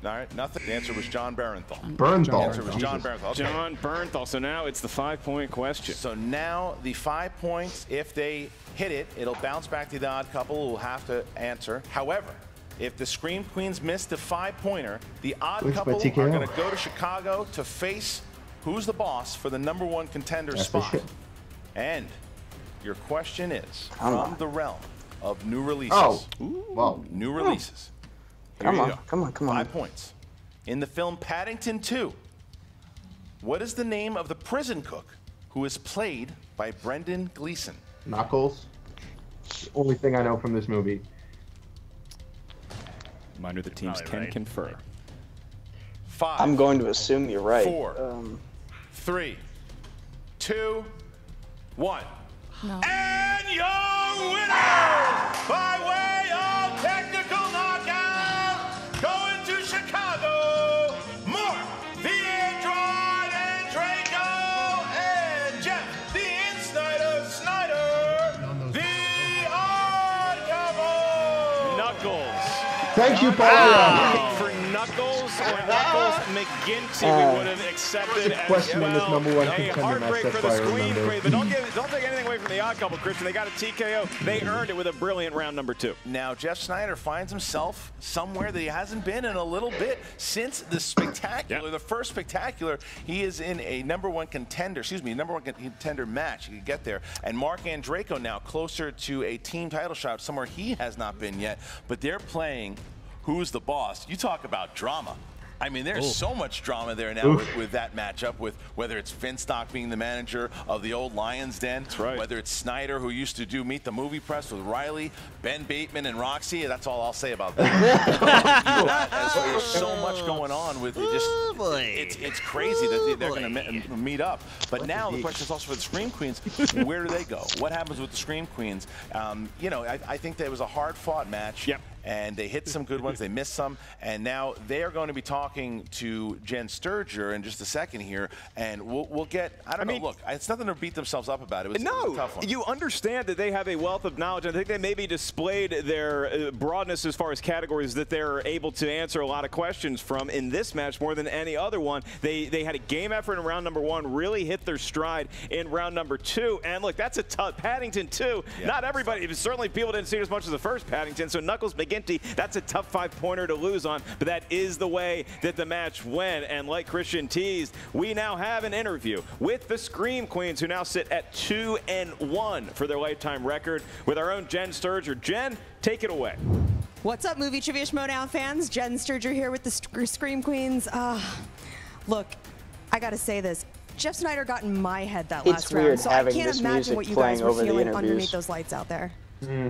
All right, nothing. The answer was John Barenthal. Bernthal. The answer was John Barenthal. Okay. John Bernthal. So now it's the 5-point question. So now the 5 points, if they hit it, it'll bounce back to the odd couple who will have to answer. However, if the Scream Queens miss the 5-pointer, the odd couple are going to go to Chicago to face who's the boss for the #1 contender spot. And your question is from the realm of new releases. Oh, wow. New releases. Come on. 5 points. In the film Paddington 2, what is the name of the prison cook who is played by Brendan Gleeson? Knuckles. The only thing I know from this movie. Minor the teams can confer. 5. I'm going to assume you're right. 4, 3, 2, 1. No. And your winner by way of technical knockout, going to Chicago, Mark the Android and Draco, and Jeff the Insnider Snyder, the odd couple. Knuckles. Thank you, Paul. For Knuckles or Knuckles McGinty, we would have accepted as question well. in this #1 A contender heartbreak match, for that's the why I Scream remember. Queen, but don't take anything away from the odd couple, Christian. They got a TKO. They earned it with a brilliant round #2. Now, Jeff Snyder finds himself somewhere that he hasn't been in a little bit since the spectacular, the first spectacular. He is in a #1 contender, #1 contender match. You can get there. And Mark Andreyko now closer to a team title shot, somewhere he has not been yet. But they're playing Who's the Boss. You talk about drama. I mean, there's so much drama there now with that matchup, with whether it's Finstock being the manager of the old Lions Den, whether it's Snyder, who used to do Meet the Movie Press with Riley, Ben Bateman, and Roxy. That's all I'll say about that. There's so much going on with it. Just it's crazy that they're going to meet up. But now the question is also for the Scream Queens: where do they go? What happens with the Scream Queens? You know, I think that it was a hard-fought match. Yep. And they hit some good ones, they missed some, and now they are going to be talking to Jen Sturger in just a second here, and we'll get, I don't know, look, it's nothing to beat themselves up about. It was a tough one. You understand that they have a wealth of knowledge. I think they maybe displayed their broadness as far as categories that they're able to answer a lot of questions from in this match more than any other one. They had a game effort in round #1, really hit their stride in round #2, and look, that's a tough, Paddington 2, not everybody, certainly people didn't see it as much as the first Paddington, so Knuckles McGinty, that's a tough 5-pointer to lose on, but that is the way that the match went. And like Christian teased, we now have an interview with the Scream Queens, who now sit at 2-1 for their lifetime record, with our own Jen Sturger. Jen, take it away. What's up, Movie Trivia Schmoedown fans? Jen Sturger here with the Scream Queens. Look, I gotta say this. Jeff Snyder got in my head that last round, so I can't imagine what you guys were feeling underneath those lights out there.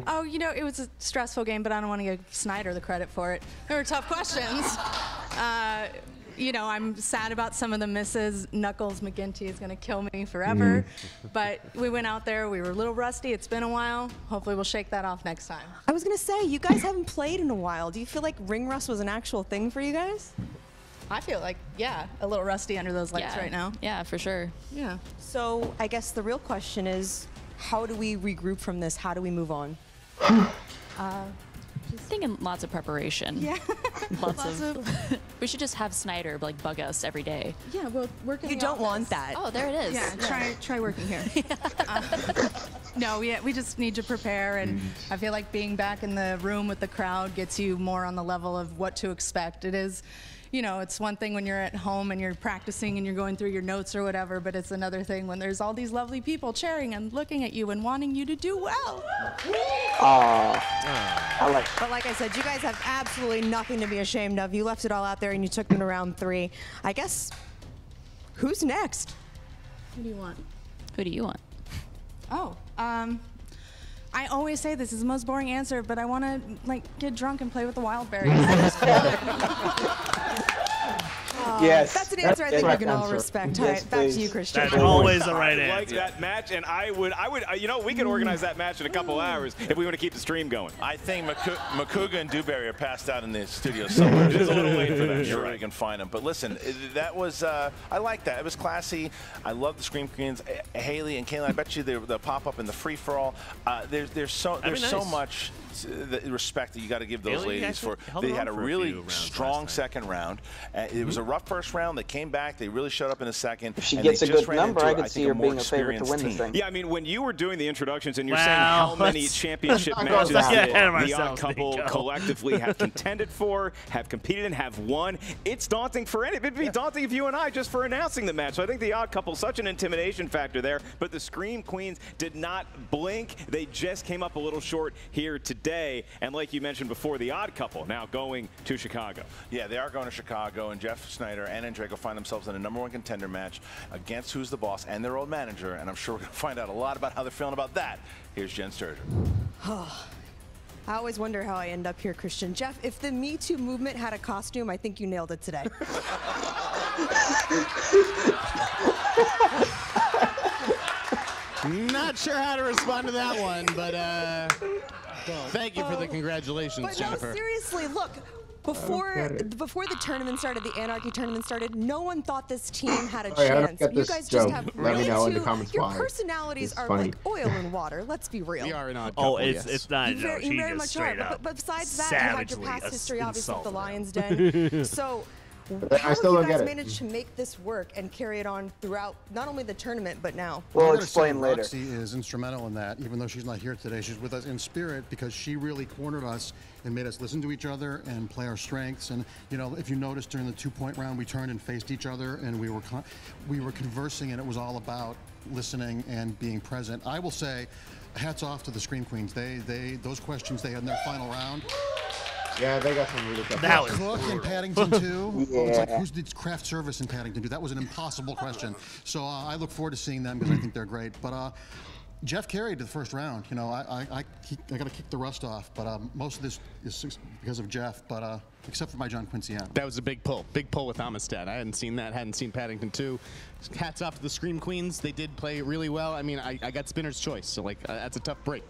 Oh, you know, it was a stressful game, but I don't want to give Snyder the credit for it. There were tough questions. You know, I'm sad about some of the misses. Knuckles McGinty is going to kill me forever. But we went out there. We were a little rusty. It's been a while. Hopefully we'll shake that off next time. I was going to say, you guys haven't played in a while. Do you feel like ring rust was an actual thing for you guys? I feel like, yeah, a little rusty under those lights right now. Yeah, for sure. Yeah. So I guess the real question is, how do we regroup from this? How do we move on? Just thinking lots of preparation. Yeah. lots of we should just have Snyder like bug us every day. Yeah, well, work in You the don't office. want that. Oh, there it is. Yeah, try working here. No, we just need to prepare, and I feel like being back in the room with the crowd gets you more on the level of what to expect. It is, you know, it's one thing when you're at home and you're practicing and you're going through your notes or whatever, but it's another thing when there's all these lovely people cheering and looking at you and wanting you to do well. But like I said, you guys have absolutely nothing to be ashamed of. You left it all out there and you took them to round 3. I guess, who's next? Who do you want? Who do you want? Oh, I always say this is the most boring answer, but I want to like get drunk and play with the wild berries. Yes. That's an answer I think we can all respect. Yes, Back to you, Christian. That's always the right I answer. like that match, and I would, you know, we could organize that match in a couple hours if we want to keep the stream going. I think Makuga and Dewberry are passed out in the studio somewhere. It's a little late for that. Sure, I can find them. But listen, that was, I like that. It was classy. I love the Scream Queens. Haley and Kaylin, I bet you they'll pop up in the free-for-all. There's so much respect that you got to give those ladies for. They had a really strong second round. It was a rough first round. They came back. They really showed up in the second. If she gets a good number, I could see her being a favorite to win this thing. Yeah, I mean, when you were doing the introductions and you're saying how many championship matches the Odd Couple collectively have contended for, have competed in, have won, it's daunting for any. It'd be daunting if you and I just for announcing the match. So I think the Odd Couple, such an intimidation factor there, but the Scream Queens did not blink. They just came up a little short here today. And like you mentioned before, the Odd Couple now going to Chicago. Yeah, they are going to Chicago, and Jeff Snyder and Andrei will find themselves in a #1 contender match against Who's the Boss and their old manager, and I'm sure we're going to find out a lot about how they're feeling about that. Here's Jen Sturger. I always wonder how I end up here, Christian. Jeff, if the Me Too movement had a costume, I think you nailed it today. Not sure how to respond to that one, but thank you for the congratulations, but Jennifer. No, seriously, look. Before the tournament started, the Anarchy tournament started, no one thought this team had a chance. You guys just have Let me know in the comments your why. personalities are like oil and water. Let's be real. We are an odd couple, it's not. You very much are. But besides that, you had your past history, obviously, with the Lions Den. So. How have you guys managed to make this work and carry it on throughout not only the tournament but now? We'll explain later. Roxy is instrumental in that, even though she's not here today. She's with us in spirit because she really cornered us and made us listen to each other and play our strengths. And you know, if you noticed during the 2-point round, we turned and faced each other, and we were conversing, and it was all about listening and being present. I will say, hats off to the Scream Queens. Those questions they had in their final round. Yeah, they got some really tough. That was Cook in Paddington too. It's like, who's the craft service in Paddington do? That was an impossible question. So I look forward to seeing them because I think they're great. But Jeff carried the first round. You know, I got to kick the rust off. But most of this is because of Jeff. But except for my John Quincy end. That was a big pull with Amistad. I hadn't seen that. Hadn't seen Paddington 2. Hats off to the Scream Queens. They did play really well. I mean, I got Spinner's choice. So like that's a tough break.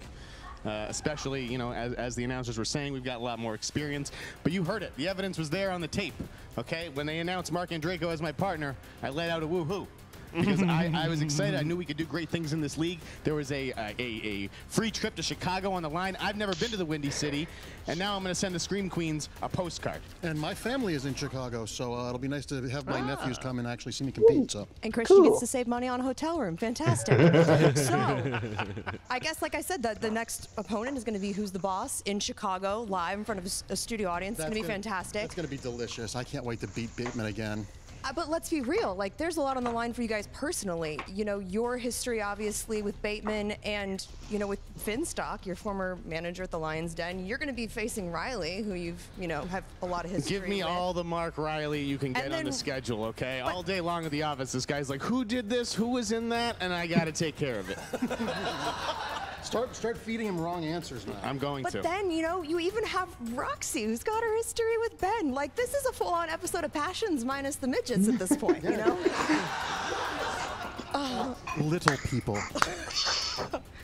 Especially, you know, as the announcers were saying, we've got a lot more experience. But you heard it. The evidence was there on the tape, okay? When they announced Mark Andreyko as my partner, I let out a woo-hoo. Because I was excited. I knew we could do great things in this league. There was a free trip to Chicago on the line. I've never been to the Windy City, and now I'm going to send the Scream Queens a postcard. And my family is in Chicago, so it'll be nice to have my nephews come and actually see me compete. So. And Christian gets to save money on a hotel room. Fantastic. So, I guess, like I said, the next opponent is going to be Who's the Boss in Chicago, live in front of a studio audience. It's going to be fantastic. That's going to be delicious. I can't wait to beat Bateman again. But let's be real, like there's a lot on the line for you guys personally. You know, your history obviously with Bateman and, you know, with Finstock, your former manager at the Lions Den. You're going to be facing Riley, who you've, you know, have a lot of history Give me with. All the Mark Riley you can get on the schedule, okay? All day long at the office, this guy's like, who did this? Who was in that? And I got to take care of it. Start feeding him wrong answers now. I'm going to. But then, you know, you even have Roxy, who's got her history with Ben. Like, this is a full-on episode of Passions minus the midgets at this point, you know? Little people.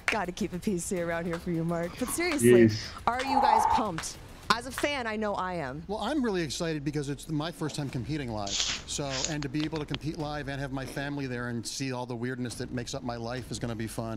Got to keep it PC around here for you, Mark. But seriously, are you guys pumped? As a fan, I know I am. Well, I'm really excited because it's my first time competing live. So, and to be able to compete live and have my family there and see all the weirdness that makes up my life is going to be fun.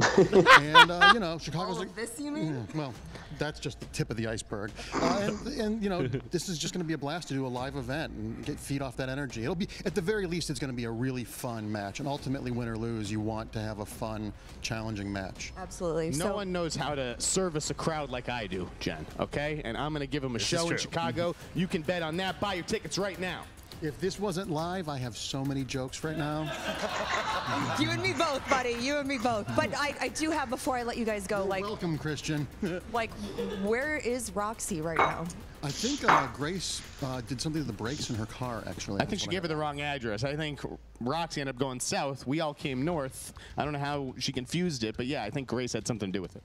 And, you know, Chicago's all of this, you mean? Well, that's just the tip of the iceberg. And, you know, this is just going to be a blast to do a live event and feed off that energy. It'll be, at the very least, it's going to be a really fun match. And ultimately, win or lose, you want to have a fun, challenging match. Absolutely. No one knows how to service a crowd like I do, Jen, okay? And I'm going to give them a This show in Chicago. You can bet on that. Buy your tickets right now. If this wasn't live, I have so many jokes right now. You and me both, buddy. You and me both. But I do have, before I let you guys go, like... Welcome, Christian. Like, where is Roxy right now? I think Grace did something to the brakes in her car, actually. I think she gave her the wrong address. I think Roxy ended up going south. We all came north. I don't know how she confused it, but yeah, I think Grace had something to do with it.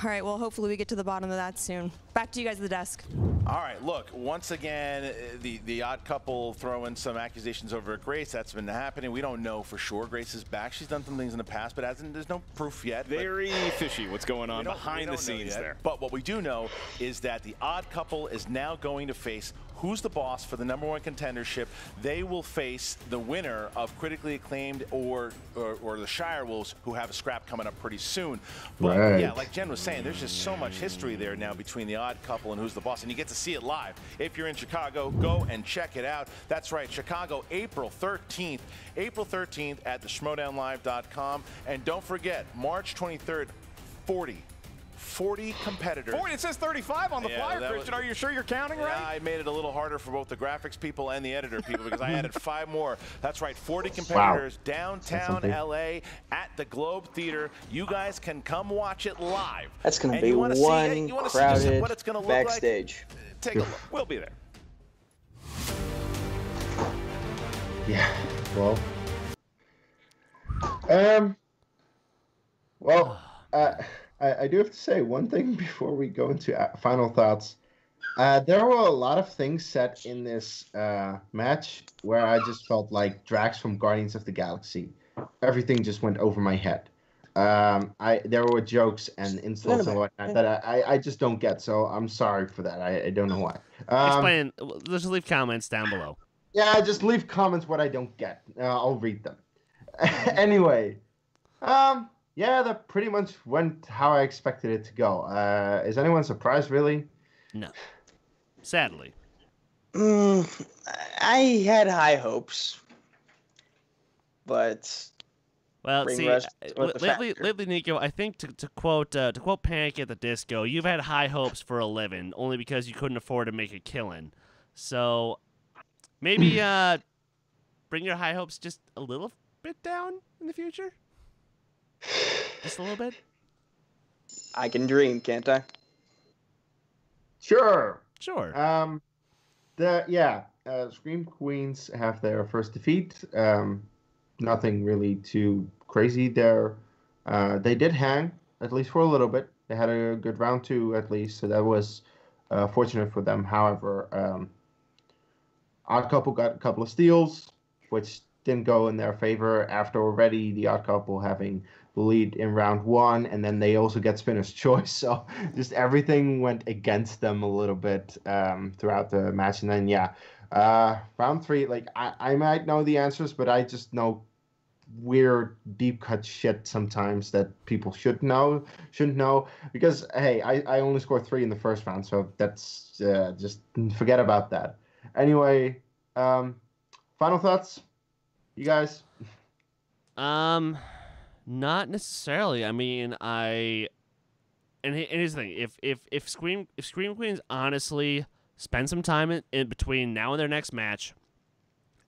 All right, well, hopefully we get to the bottom of that soon. Back to you guys at the desk. All right, look, once again, the odd couple throwing some accusations over at Grace. That's been happening. We don't know for sure. Grace is back. She's done some things in the past, but there's no proof yet. Very fishy what's going on behind the scenes there. But what we do know is that the odd couple is now going to face who's the boss for the #1 contendership. They will face the winner of Critically Acclaimed or the Shire Wolves, who have a scrap coming up pretty soon. But yeah, like Jen was saying, there's just so much history there now between the odd couple and who's the boss, and you get to see it live. If you're in Chicago, go and check it out. That's right, Chicago, April 13th. April 13th at the Schmoedownlive.com. And don't forget, March 23rd, 40 competitors. 40, it says 35 on the flyer, Christian. Are you sure you're counting right? I made it a little harder for both the graphics people and the editor people because I added 5 more. That's right, 40 competitors downtown LA at the Globe Theater. You guys can come watch it live. That's going to be one crowded what it's gonna look backstage. Like? Take a look. We'll be there. Yeah, well. I do have to say one thing before we go into final thoughts. There were a lot of things said in this match where I just felt like Drax from Guardians of the Galaxy. Everything just went over my head. There were jokes and insults and whatnot that I just don't get, so I'm sorry for that. I don't know why. Explain. Just leave comments down below. Yeah, just leave comments what I don't get. I'll read them. Anyway, yeah, that pretty much went how I expected it to go. Is anyone surprised, really? No. Sadly. I had high hopes, but well, see, lately, Nico, I think to quote Panic at the Disco, you've had high hopes for a living, only because you couldn't afford to make a killing. So maybe bring your high hopes just a little bit down in the future. Just a little bit. I can dream, can't I? Sure. Sure. Scream Queens have their first defeat. Nothing really too crazy there. They did hang, at least for a little bit. They had a good round 2, at least, so that was fortunate for them. However, Odd Couple got a couple of steals, which didn't go in their favor after already the Odd Couple having the lead in round 1, and then they also get Spinner's Choice, so just everything went against them a little bit throughout the match. And then round 3, like I might know the answers, but I just know weird deep cut shit sometimes that people shouldn't know, because hey, I only scored 3 in the first round, so that's just forget about that. Anyway, final thoughts, you guys? Not necessarily. I mean, and here's the thing: if Scream Queens honestly spend some time in between now and their next match,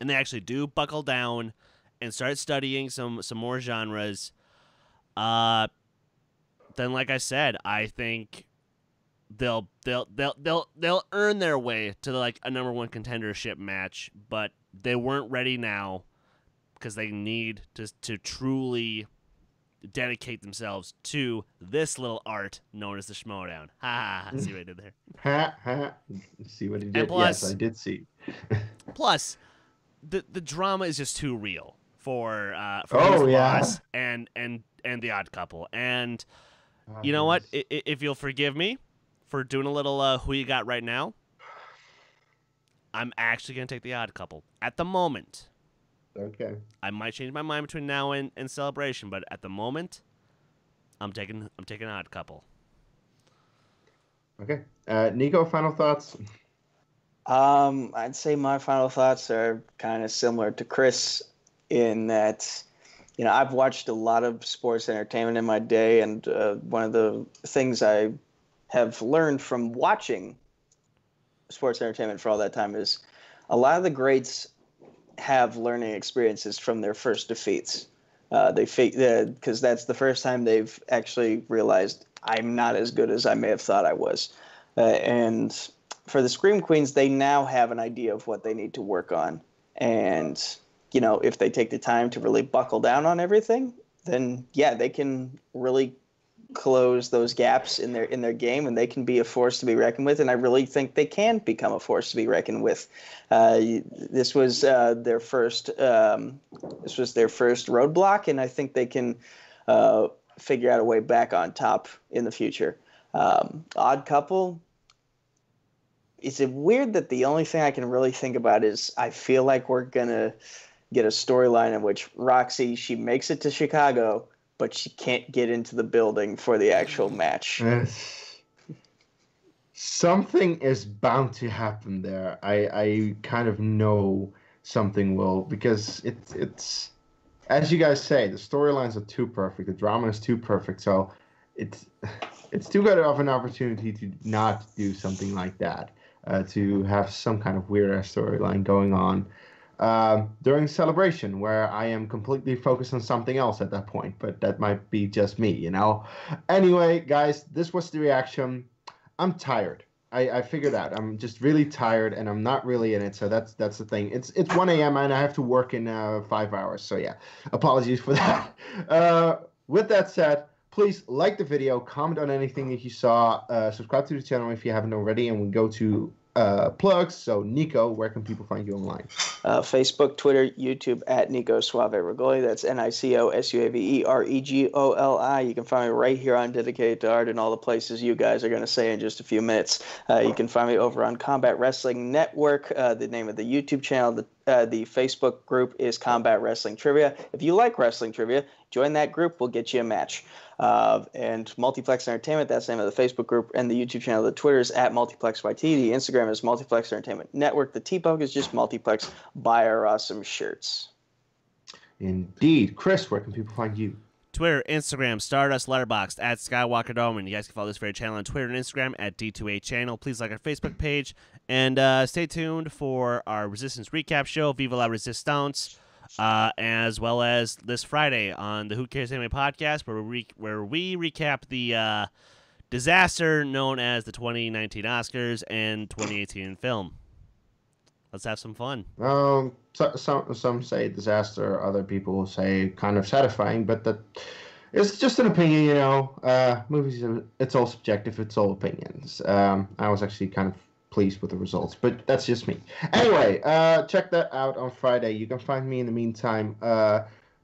and they actually do buckle down and start studying some more genres, then like I said, I think they'll earn their way to like a #1 contendership match, but they weren't ready now because they need to truly dedicate themselves to this little art known as the Schmoedown. Ha ha! See what I did there? Ha ha! See what he did? Plus, yes, I did see. Plus, the drama is just too real for Who's the Boss and the Odd Couple. And you know what? If you'll forgive me for doing a little who you got right now, I'm actually gonna take the Odd Couple at the moment. Okay. I might change my mind between now and Celebration, but at the moment, I'm taking Odd Couple. Okay. Nico, final thoughts? I'd say my final thoughts are kind of similar to Chris in that, I've watched a lot of sports entertainment in my day, and one of the things I have learned from watching sports entertainment for all that time is a lot of the greats have learning experiences from their first defeats. Because that's the first time they've actually realized I'm not as good as I may have thought I was. And for the Scream Queens, they now have an idea of what they need to work on. And, if they take the time to really buckle down on everything, then, yeah, they can really close those gaps in their game, and they can be a force to be reckoned with. And I really think they can become a force to be reckoned with. This was their first roadblock, and I think they can figure out a way back on top in the future. Odd Couple. Is it weird that the only thing I can really think about is I feel like we're gonna get a storyline in which Roxy, she makes it to Chicago, but she can't get into the building for the actual match. Something is bound to happen there. I kind of know something will, because it's as you guys say, the storylines are too perfect, the drama is too perfect, so it's too good of an opportunity to not do something like that, to have some kind of weird-ass storyline going on during Celebration, where I am completely focused on something else at that point, but that might be just me, you know? Anyway, guys, this was the reaction. I'm tired. I figured out. I'm just really tired, and I'm not really in it, so that's the thing. It's 1 a.m., and I have to work in 5 hours, so yeah. Apologies for that. With that said, please like the video, comment on anything that you saw, subscribe to the channel if you haven't already, and we go to plugs. So, Nico, where can people find you online? Facebook, Twitter, YouTube at Nico Suave Regoli. That's NicoSuaveRegoli. You can find me right here on Dedicated to Art and all the places you guys are going to say in just a few minutes. You can find me over on Combat Wrestling Network. The name of the YouTube channel, the Facebook group is Combat Wrestling Trivia. If you like wrestling trivia, join that group. We'll get you a match. And Multiplex Entertainment, that's the name of the Facebook group, and the YouTube channel. The Twitter is at MultiplexYT. The Instagram is Multiplex Entertainment Network. The TeePublic is just Multiplex. Buy our awesome shirts. Indeed. Chris, where can people find you? Twitter, Instagram, Stardust, Letterboxd, at Skywalker Dome, and you guys can follow this very channel on Twitter and Instagram at D2A Channel. Please like our Facebook page, and stay tuned for our Resistance recap show, Viva la Resistance, as well as this Friday on the Who Cares Anime podcast, where we recap the disaster known as the 2019 Oscars and 2018 film. Let's have some fun. Some say disaster, other people say kind of satisfying, but that it's just an opinion, you know. Movies, it's all subjective, it's all opinions. I was actually kind of pleased with the results, but that's just me. Anyway, check that out on Friday. You can find me in the meantime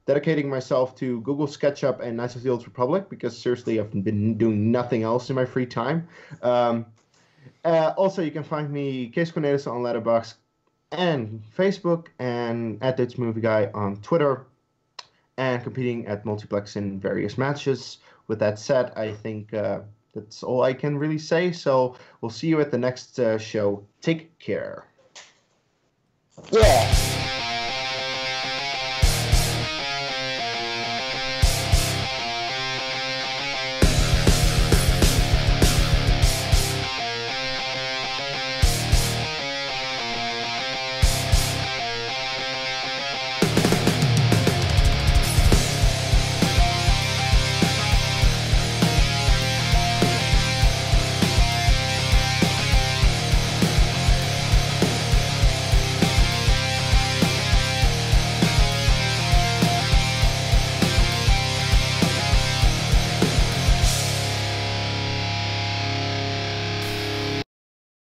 dedicating myself to Google SketchUp and Knights of the Old Republic, because seriously, I've been doing nothing else in my free time. Also, you can find me, Case Cornelis, on Letterboxd and Facebook, and at Dutch Movie Guy on Twitter, and competing at Multiplex in various matches. With that said, I think that's all I can really say, so we'll see you at the next show. Take care. Yeah.